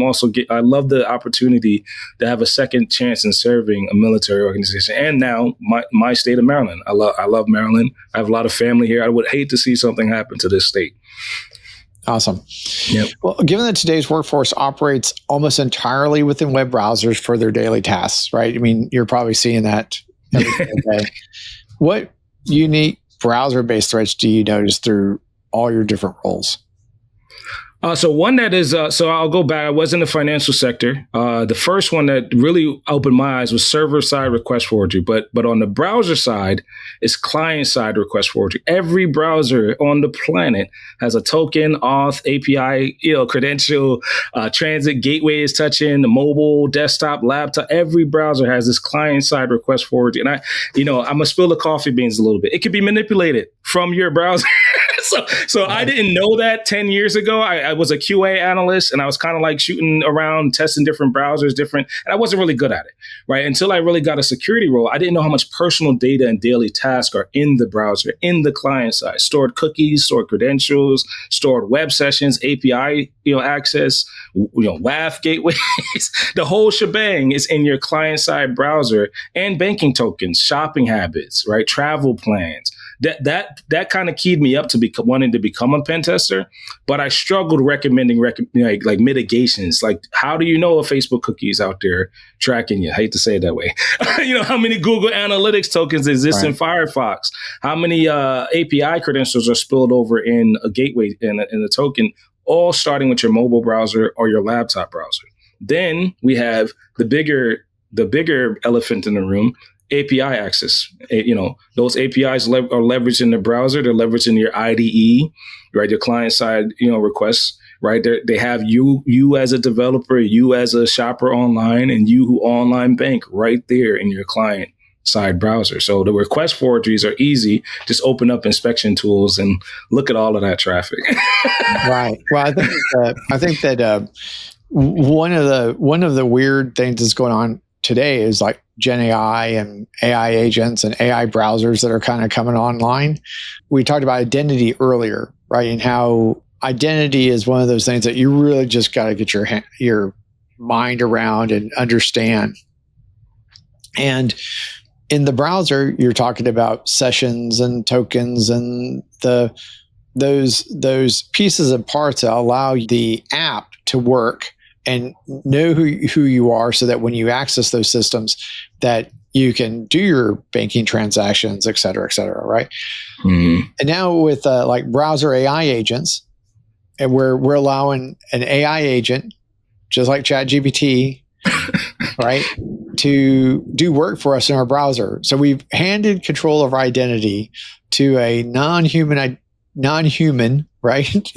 I love the opportunity to have a second chance in serving a military organization. And now my state of Maryland. I love Maryland. I have a lot of family here. I would hate to see something happen to this state. Awesome. Yep. Well, given that today's workforce operates almost entirely within web browsers for their daily tasks, right? I mean, you're probably seeing that every single day. What unique browser-based threats do you notice through all your different roles? So one that is, so I'll go back. I was in the financial sector. The first one that really opened my eyes was server-side request forgery. But on the browser side, it's client-side request forgery. Every browser on the planet has a token, auth, API, credential, transit, gateway is touching, mobile, desktop, laptop. Every browser has this client-side request forgery. And I'm gonna spill the coffee beans a little bit. It could be manipulated from your browser. So I didn't know that 10 years ago. I was a QA analyst, and I was kind of like shooting around, testing different browsers, and I wasn't really good at it, right? Until I really got a security role, I didn't know how much personal data and daily tasks are in the browser, in the client side. Stored cookies, stored credentials, stored web sessions, API, access, WAF gateways. The whole shebang is in your client side browser, and banking tokens, shopping habits, right? Travel plans. That kind of keyed me up to wanting to become a pen tester, but I struggled recommending like mitigations. Like, how do you know a Facebook cookie is out there tracking you? I hate to say it that way. How many Google Analytics tokens exist in Firefox? How many API credentials are spilled over in a gateway and a token? All starting with your mobile browser or your laptop browser. Then we have the bigger elephant in the room. API access. Those APIs are leveraged in the browser. They're leveraged in your IDE, right? Your client side, requests, right? They have you as a developer, you as a shopper online, and you who online bank right there in your client side browser. So the request forgeries are easy. Just open up inspection tools and look at all of that traffic. Right. Well, I think that one of the weird things that's going on today is like Gen AI and AI agents and AI browsers that are kind of coming online. We talked about identity earlier, right? And how identity is one of those things that you really just got to get your mind around and understand. And in the browser, you're talking about sessions and tokens and those pieces and parts that allow the app to work and know who you are, so that when you access those systems, that you can do your banking transactions, et cetera, right? Mm-hmm. And now with like browser AI agents, and we're allowing an AI agent, just like ChatGPT, right, to do work for us in our browser. So we've handed control of our identity to a non-human, right?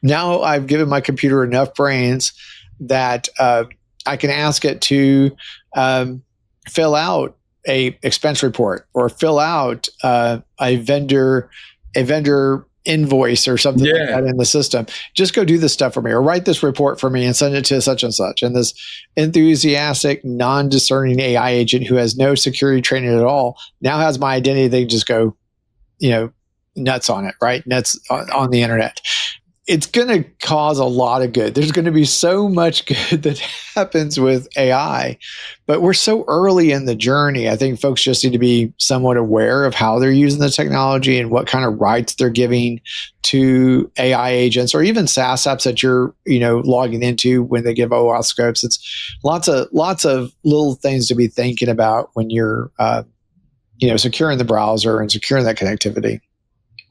Now I've given my computer enough brains that I can ask it to fill out a expense report or fill out a vendor invoice or something like that in the system. Just go do this stuff for me, or write this report for me and send it to such and such. And this enthusiastic, non-discerning AI agent who has no security training at all now has my identity. They just go, nuts on it, right? Nuts on the internet. It's going to cause a lot of good. There's going to be so much good that happens with AI, but we're so early in the journey. I think folks just need to be somewhat aware of how they're using the technology and what kind of rights they're giving to AI agents, or even SaaS apps that you're, logging into when they give OAuth scopes. It's lots of little things to be thinking about when you're, securing the browser and securing that connectivity.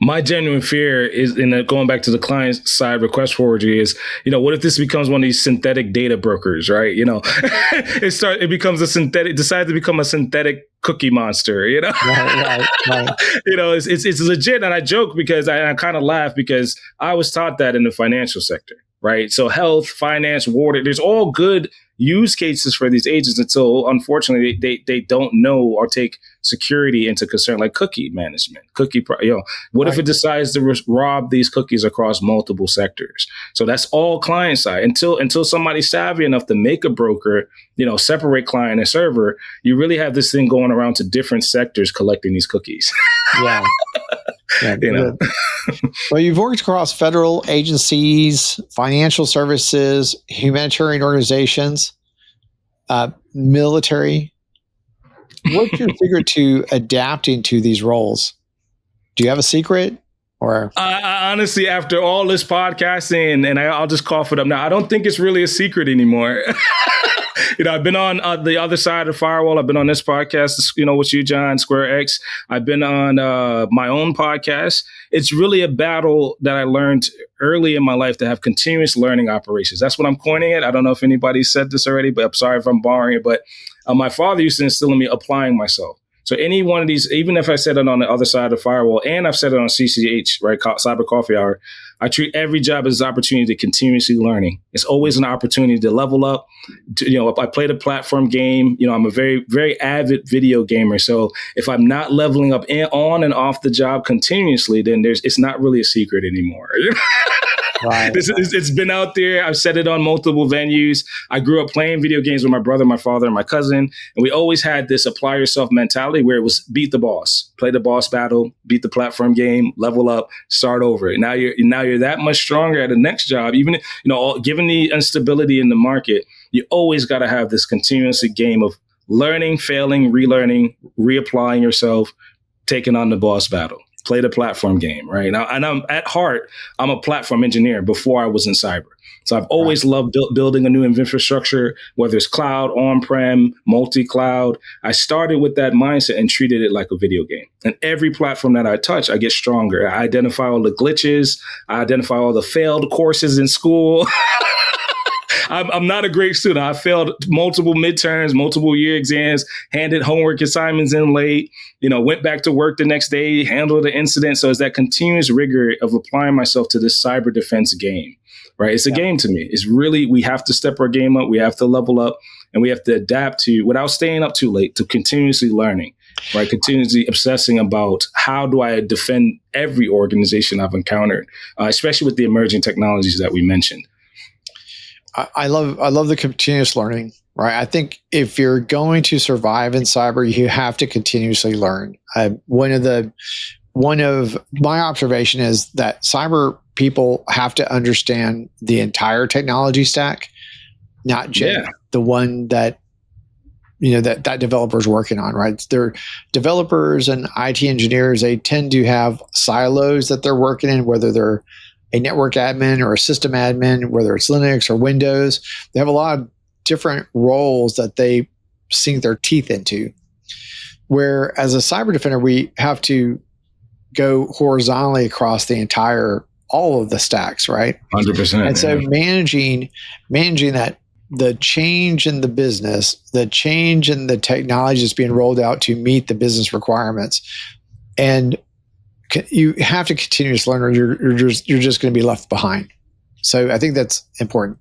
My genuine fear is, going back to the client side request forgery, is, what if this becomes one of these synthetic data brokers, right? It becomes decides to become a synthetic cookie monster, Right. It's legit. And I joke because I kind of laugh because I was taught that in the financial sector, right? So health, finance, water, there's all good use cases for these agents until, unfortunately, they don't know or take security into concern, like cookie management, what if it decides to rob these cookies across multiple sectors? So that's all client side. Until somebody's savvy enough to make a broker, separate client and server, you really have this thing going around to different sectors collecting these cookies. Yeah. Well, you've worked across federal agencies, financial services, humanitarian organizations, military. What's your secret to adapting to these roles? Do you have a secret? Or I honestly, after all this podcasting, and I'll just cough it up now, I don't think it's really a secret anymore. I've been on the other side of the firewall. I've been on this podcast, with you, John, Square X. I've been on my own podcast. It's really a battle that I learned early in my life to have continuous learning operations. That's what I'm coining it. I don't know if anybody said this already, but I'm sorry if I'm borrowing it. But my father used to instill in me applying myself. So any one of these, even if I said it on the other side of the firewall, and I've said it on CCH, right, Cyber Coffee Hour, I treat every job as an opportunity to continuously learning. It's always an opportunity to level up. If I play the platform game, I'm a very, very avid video gamer. So if I'm not leveling up on and off the job continuously, then it's not really a secret anymore. Right. It's been out there. I've said it on multiple venues. I grew up playing video games with my brother, my father, and my cousin. And we always had this apply yourself mentality where it was beat the boss, play the boss battle, beat the platform game, level up, start over. Now you're that much stronger at the next job. Even, given the instability in the market, you always got to have this continuous game of learning, failing, relearning, reapplying yourself, taking on the boss battle. Play the platform game, right? Now, and at heart, I'm a platform engineer before I was in cyber. So I've always loved building a new infrastructure, whether it's cloud, on-prem, multi-cloud. I started with that mindset and treated it like a video game. And every platform that I touch, I get stronger. I identify all the glitches. I identify all the failed courses in school. I'm not a great student. I failed multiple midterms, multiple year exams, handed homework assignments in late, went back to work the next day, handled the incident. So it's that continuous rigor of applying myself to this cyber defense game, right? It's a game to me. It's really, we have to step our game up. We have to level up, and we have to adapt to, without staying up too late, to continuously learning, right? Continuously obsessing about how do I defend every organization I've encountered, especially with the emerging technologies that we mentioned. I love the continuous learning, right? I think if you're going to survive in cyber, you have to continuously learn. One of my observation is that cyber people have to understand the entire technology stack, not just the one that that developer's working on, right? They're developers and IT engineers. They tend to have silos that they're working in, whether they're a network admin or a system admin, whether it's Linux or Windows. They have a lot of different roles that they sink their teeth into. Where as a cyber defender, we have to go horizontally across all of the stacks, right? 100%. And so managing that, the change in the business, the change in the technology that's being rolled out to meet the business requirements, and you have to continuously learn, or you're just going to be left behind. So I think that's important.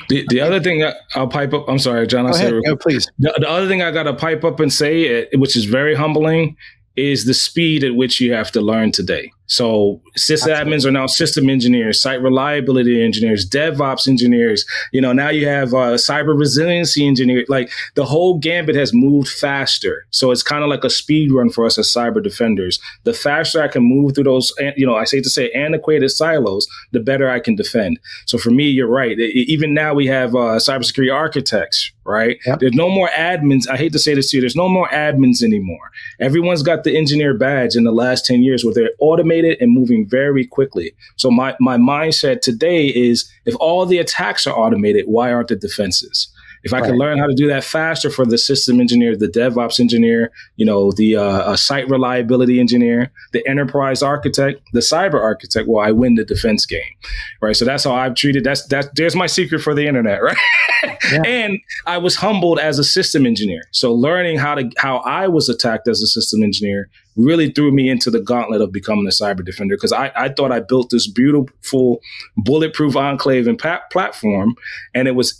The other thing I'll pipe up, I'm sorry, John. Go, please. The other thing I got to pipe up and say, which is very humbling, is the speed at which you have to learn today. So sysadmins are now system engineers, site reliability engineers, DevOps engineers. Now you have cyber resiliency engineer. Like the whole gambit has moved faster. So it's kind of like a speed run for us as cyber defenders. The faster I can move through those, I say to say antiquated silos, the better I can defend. So for me, you're right. Even now we have cybersecurity architects, right? Yep. There's no more admins. I hate to say this to you. There's no more admins anymore. Everyone's got the engineer badge in the last 10 years where they're automated and moving very quickly. So my mindset today is, if all the attacks are automated, why aren't the defenses? If I can learn how to do that faster for the system engineer, the DevOps engineer, the site reliability engineer, the enterprise architect, the cyber architect, well, I win the defense game, right? So that's how I've treated. There's my secret for the internet, right? Yeah. And I was humbled as a system engineer. So learning how I was attacked as a system engineer really threw me into the gauntlet of becoming a cyber defender, because I thought I built this beautiful bulletproof enclave and platform, and it was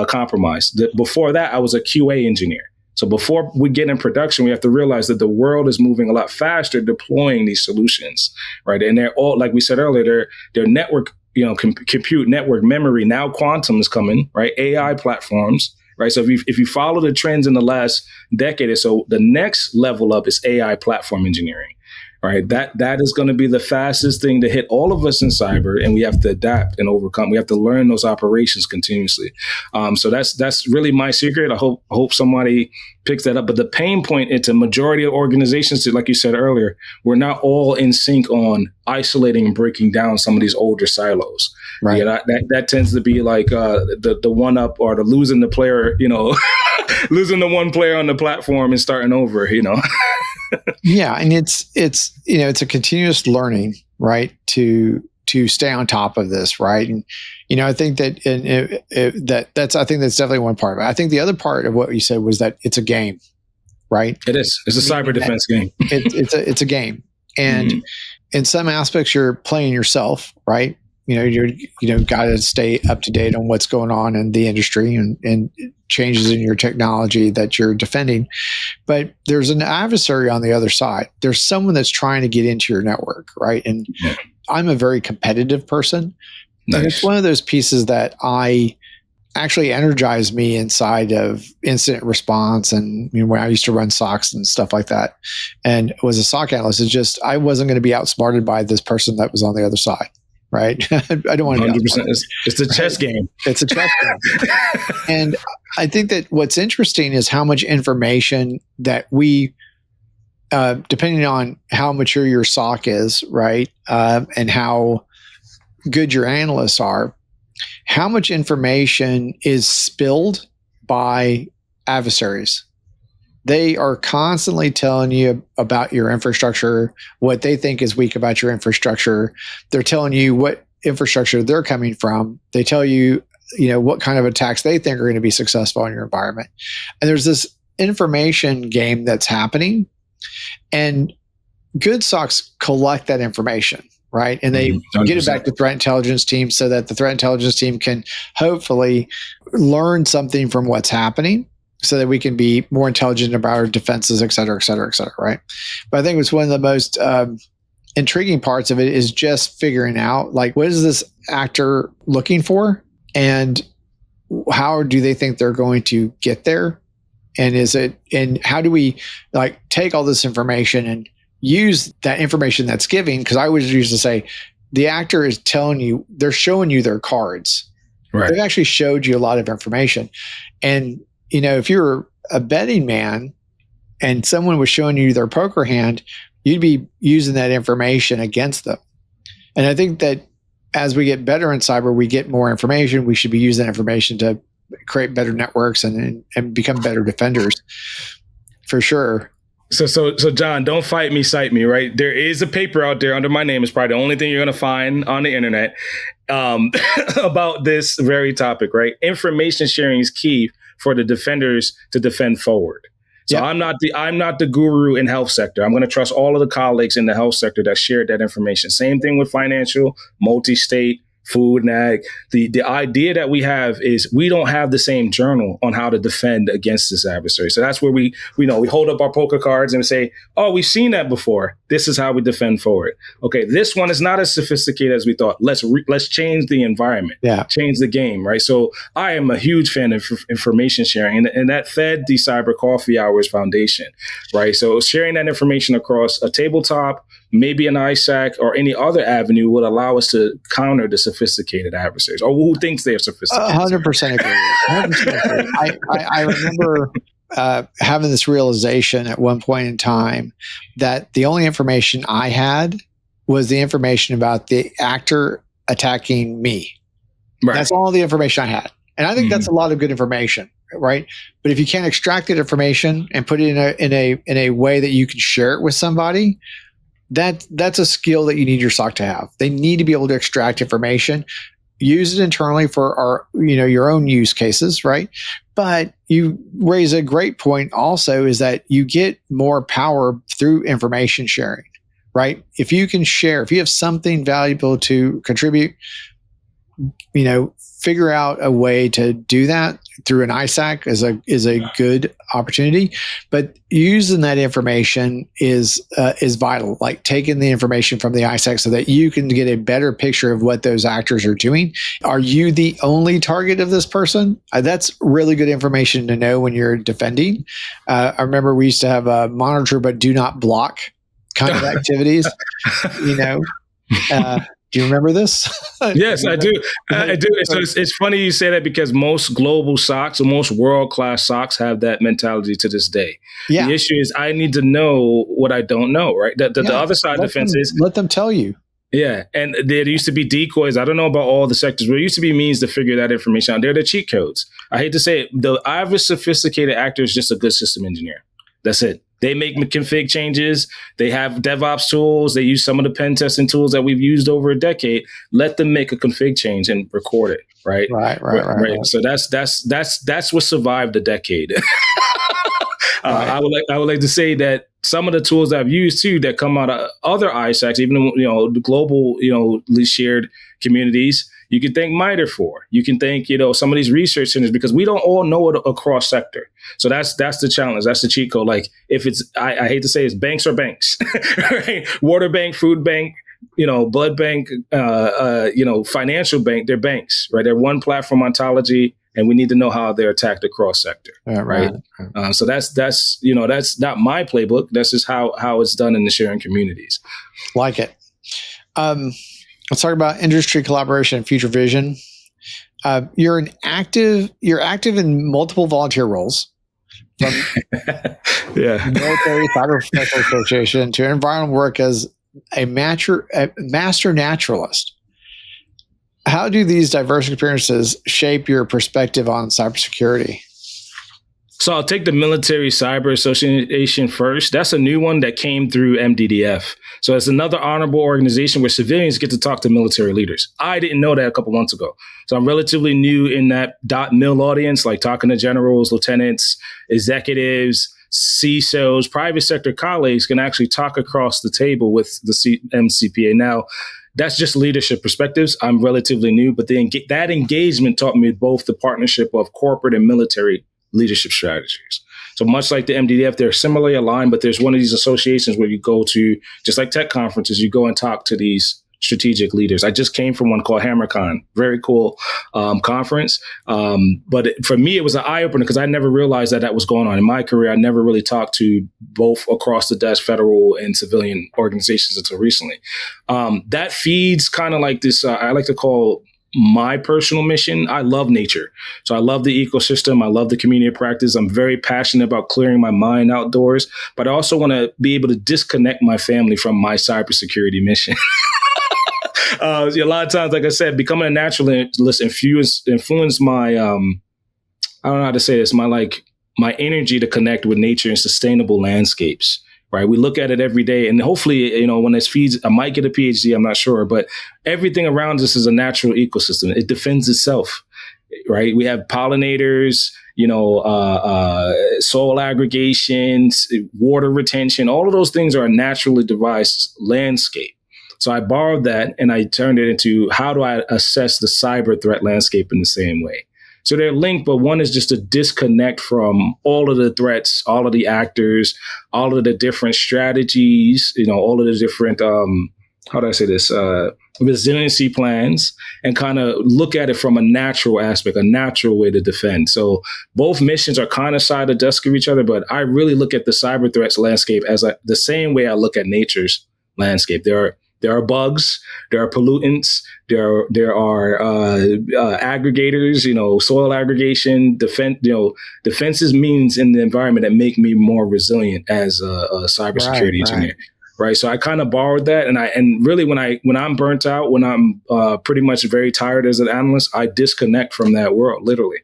compromised. Before that, I was a QA engineer. So before we get in production, we have to realize that the world is moving a lot faster deploying these solutions, right? And they're all, like we said earlier, they're network, compute, network, memory. Now quantum is coming, right? AI platforms, right? So if you follow the trends in the last decade or so, the next level up is AI platform engineering. Right, that is going to be the fastest thing to hit all of us in cyber, and we have to adapt and overcome. We have to learn those operations continuously. So that's really my secret. I hope somebody picks that up. But the pain point into majority of organizations, like you said earlier, we're not all in sync on isolating and breaking down some of these older silos. Right. Yeah, that tends to be like the one up or the losing the player. Losing the one player on the platform and starting over. Yeah, and it's a continuous learning, right? To stay on top of this, right? And I think that that's definitely one part of it. I think the other part of what you said was that it's a game, right? It is. It's a cyber defense game. It's a game, and in some aspects, you're playing yourself, right? You're got to stay up to date on what's going on in the industry and changes in your technology that you're defending. But there's an adversary on the other side. There's someone that's trying to get into your network, right? And I'm a very competitive person. Nice. And it's one of those pieces that I actually energized me inside of incident response. And when I used to run SOCs and stuff like that and was a SOC analyst, it's just I wasn't going to be outsmarted by this person that was on the other side. Right. I don't want to be 100%. It's a chess game. It's a chess game. And I think that what's interesting is how much information that we, depending on how mature your SOC is, right, and how good your analysts are, how much information is spilled by adversaries. They are constantly telling you about your infrastructure, what they think is weak about your infrastructure. They're telling you what infrastructure they're coming from. They tell you, what kind of attacks they think are going to be successful in your environment. And there's this information game that's happening, and good SOCs collect that information, right? And they 100%. Get it back to threat intelligence team so that the threat intelligence team can hopefully learn something from what's happening, so that we can be more intelligent about our defenses, et cetera, right? But I think it's one of the most intriguing parts of it is just figuring out, like, what is this actor looking for? And how do they think they're going to get there? And how do we, like, take all this information and use that information that's giving? Because I always used to say, the actor is telling you, they're showing you their cards. Right. They've actually showed you a lot of information. And if you're a betting man and someone was showing you their poker hand, you'd be using that information against them. And I think that as we get better in cyber, we get more information. We should be using that information to create better networks and become better defenders, for sure. So John, don't fight me, cite me, right? There is a paper out there under my name. It's probably the only thing you're going to find on the internet about this very topic, right? Information sharing is key for the defenders to defend forward. So yep. I'm not the guru in health sector. I'm going to trust all of the colleagues in the health sector that shared that information. Same thing with financial, multi-state, food and ag. The idea that we have is we don't have the same journal on how to defend against this adversary. So that's where we hold up our poker cards and say, oh, we've seen that before. This is how we defend forward. Okay, this one is not as sophisticated as we thought. Let's change the environment, change the game, right? So I am a huge fan of information sharing, and that fed the Cyber Coffee Hours Foundation, right? So sharing that information across a tabletop, maybe an ISAC or any other avenue would allow us to counter the sophisticated adversaries, or who thinks they're sophisticated. 100% agree. I remember having this realization at one point in time that the only information I had was the information about the actor attacking me. Right. That's all the information I had. And I think that's a lot of good information, right? But if you can't extract that information and put it in a way that you can share it with somebody, that's a skill that you need your SOC to have. They need to be able to extract information use it internally for your own use cases, right? But you raise a great point also, is that you get more power through information sharing, right? If you can share, if you have something valuable to contribute, figure out a way to do that through an ISAC is a good opportunity. But using that information is vital. Like taking the information from the ISAC so that you can get a better picture of what those actors are doing. Are you the only target of this person? That's really good information to know when you're defending. I remember we used to have a monitor but do not block kind of activities. Do you remember this? Yes, I do. I do. So it's funny you say that, because most global SOCs or most world-class SOCs have that mentality to this day. Yeah. The issue is I need to know what I don't know, right? The other side of the fence is let them tell you. Yeah. And there used to be decoys. I don't know about all the sectors, but there used to be means to figure that information out. They're the cheat codes. I hate to say it. The average sophisticated actor is just a good system engineer. That's it. They make config changes. They have DevOps tools. They use some of the pen testing tools that we've used over a decade. Let them make a config change and record it. Right. Right. So that's what survived the decade. I would like to say that some of the tools I've used too that come out of other ISACs, even the global shared communities, you can thank MITRE for. You can thank some of these research centers, because we don't all know it across sector. So that's the challenge. That's the cheat code. Like if it's I hate to say it's banks or banks, right? Water bank, food bank, blood bank, financial bank. They're banks, right? They're one platform ontology. And we need to know how they're attacked across sector, right? So that's not my playbook. That's just how it's done in the sharing communities. Like it. Let's talk about industry collaboration and future vision. You're active in multiple volunteer roles, from military cyber professional association to environmental work as a master naturalist. How do these diverse experiences shape your perspective on cybersecurity? So I'll take the Military Cyber Association first. That's a new one that came through MDDF. So it's another honorable organization where civilians get to talk to military leaders. I didn't know that a couple months ago. So I'm relatively new in that .mil audience, like talking to generals, lieutenants, executives, CISOs, private sector colleagues can actually talk across the table with the MCPA. Now, that's just leadership perspectives. I'm relatively new, but that engagement taught me both the partnership of corporate and military leadership strategies. So much like the MDDF, they're similarly aligned, but there's one of these associations where you go to, just like tech conferences, you go and talk to these strategic leaders. I just came from one called HammerCon, very cool conference. But for me, it was an eye opener because I never realized that was going on in my career. I never really talked to both across the desk, federal and civilian organizations until recently. That feeds kind of like this, I like to call my personal mission. I love nature. So I love the ecosystem. I love the community of practice. I'm very passionate about clearing my mind outdoors, but I also want to be able to disconnect my family from my cybersecurity mission. A lot of times, like I said, becoming a naturalist influenced my, I don't know how to say this, my energy to connect with nature and sustainable landscapes. Right. We look at it every day, and hopefully, when this feeds, I might get a PhD. I'm not sure, but everything around us is a natural ecosystem. It defends itself. Right. We have pollinators, soil aggregations, water retention. All of those things are a naturally devised landscape. So I borrowed that and I turned it into how do I assess the cyber threat landscape in the same way? So they're linked, but one is just to disconnect from all of the threats, all of the actors, all of the different strategies, all of the different, how do I say this, resiliency plans, and kind of look at it from a natural aspect, a natural way to defend. So both missions are kind of side of desk of each other, but I really look at the cyber threats landscape as the same way I look at nature's landscape. There are bugs, there are pollutants, there are aggregators, soil aggregation, defenses means in the environment that make me more resilient as a cybersecurity engineer. Right. So I kind of borrowed that. And really when I'm burnt out, when I'm pretty much very tired as an analyst, I disconnect from that world, literally.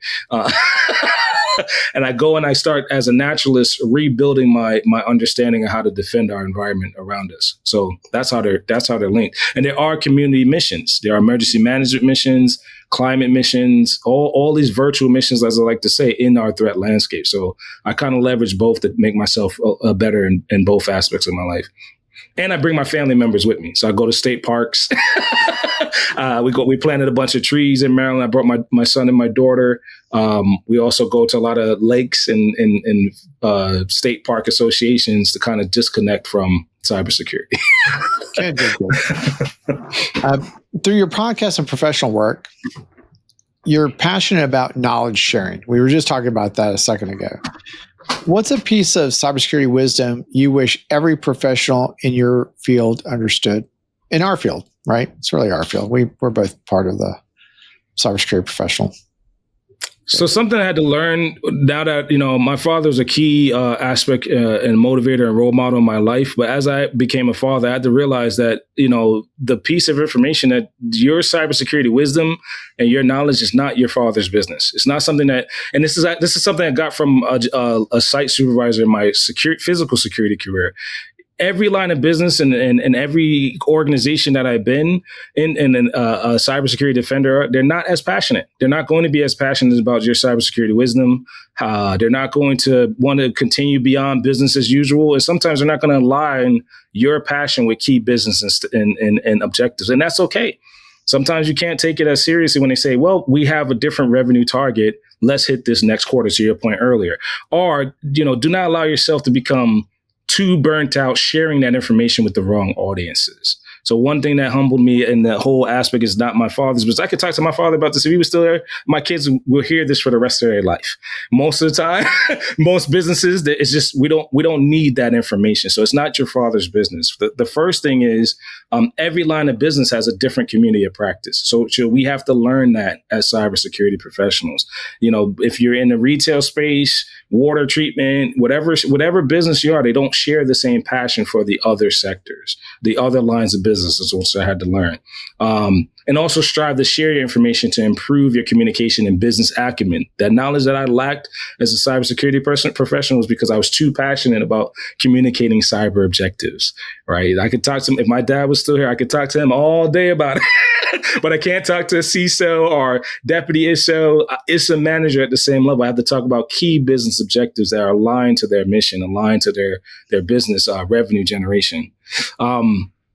And I go and I start as a naturalist rebuilding my understanding of how to defend our environment around us. So that's how they're linked. And there are community missions. There are emergency management missions, climate missions, all these virtual missions, as I like to say, in our threat landscape. So I kind of leverage both to make myself better in both aspects of my life. And I bring my family members with me. So I go to state parks. We planted a bunch of trees in Maryland. I brought my son and my daughter. We also go to a lot of lakes and state park associations to kind of disconnect from cybersecurity. Good. Through your podcast and professional work, you're passionate about knowledge sharing. We were just talking about that a second ago. What's a piece of cybersecurity wisdom you wish every professional in your field understood? In our field, right? It's really our field. We're both part of the cybersecurity professional. So something I had to learn now that, my father was a key aspect and motivator and role model in my life. But as I became a father, I had to realize that, the piece of information that your cybersecurity wisdom and your knowledge is not your father's business. It's not something that, and this is something I got from a site supervisor in my physical security career. Every line of business and every organization that I've been in a cybersecurity defender, they're not as passionate. They're not going to be as passionate about your cybersecurity wisdom. They're not going to want to continue beyond business as usual. And sometimes they're not going to align your passion with key business and objectives. And that's okay. Sometimes you can't take it as seriously when they say, well, we have a different revenue target. Let's hit this next quarter, to your point earlier. Or, do not allow yourself to become too burnt out sharing that information with the wrong audiences. So one thing that humbled me in the whole aspect is not my father's, but I could talk to my father about this. If he was still there, my kids will hear this for the rest of their life. Most of the time, most businesses, it's just, we don't need that information. So it's not your father's business. The first thing is every line of business has a different community of practice. So we have to learn that as cybersecurity professionals. If you're in the retail space, water treatment, whatever business you are, they don't share the same passion for the other sectors, the other lines of business. Is what I had to learn. And also strive to share your information to improve your communication and business acumen. That knowledge that I lacked as a cybersecurity professional was because I was too passionate about communicating cyber objectives, right? I could talk to him, if my dad was still here, I could talk to him all day about it, but I can't talk to a CISO or deputy ISO manager at the same level. I have to talk about key business objectives that are aligned to their mission, aligned to their business revenue generation.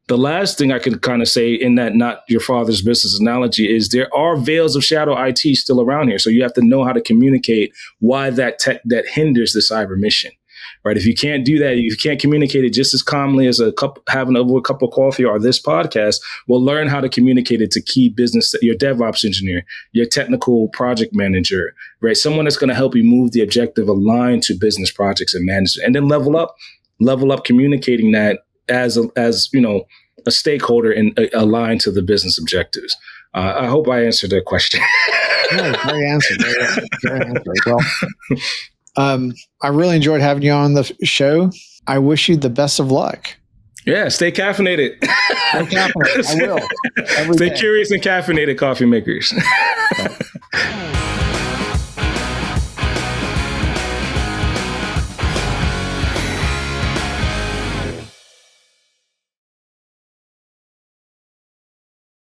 The last thing I can kind of say in that not your father's business analogy is there are veils of shadow IT still around here. So you have to know how to communicate why that hinders the cyber mission, right? If you can't do that, you can't communicate it just as calmly as having over a cup of coffee or this podcast, well, learn how to communicate it to key business, your DevOps engineer, your technical project manager, right? Someone that's going to help you move the objective aligned to business projects and management, and then level up communicating that as a stakeholder and aligned to the business objectives. I hope I answered the question. No, great answer. Well, I really enjoyed having you on the show. I wish you the best of luck. Yeah, stay caffeinated. Stay caffeinated. I will. Stay curious and caffeinated, coffee makers.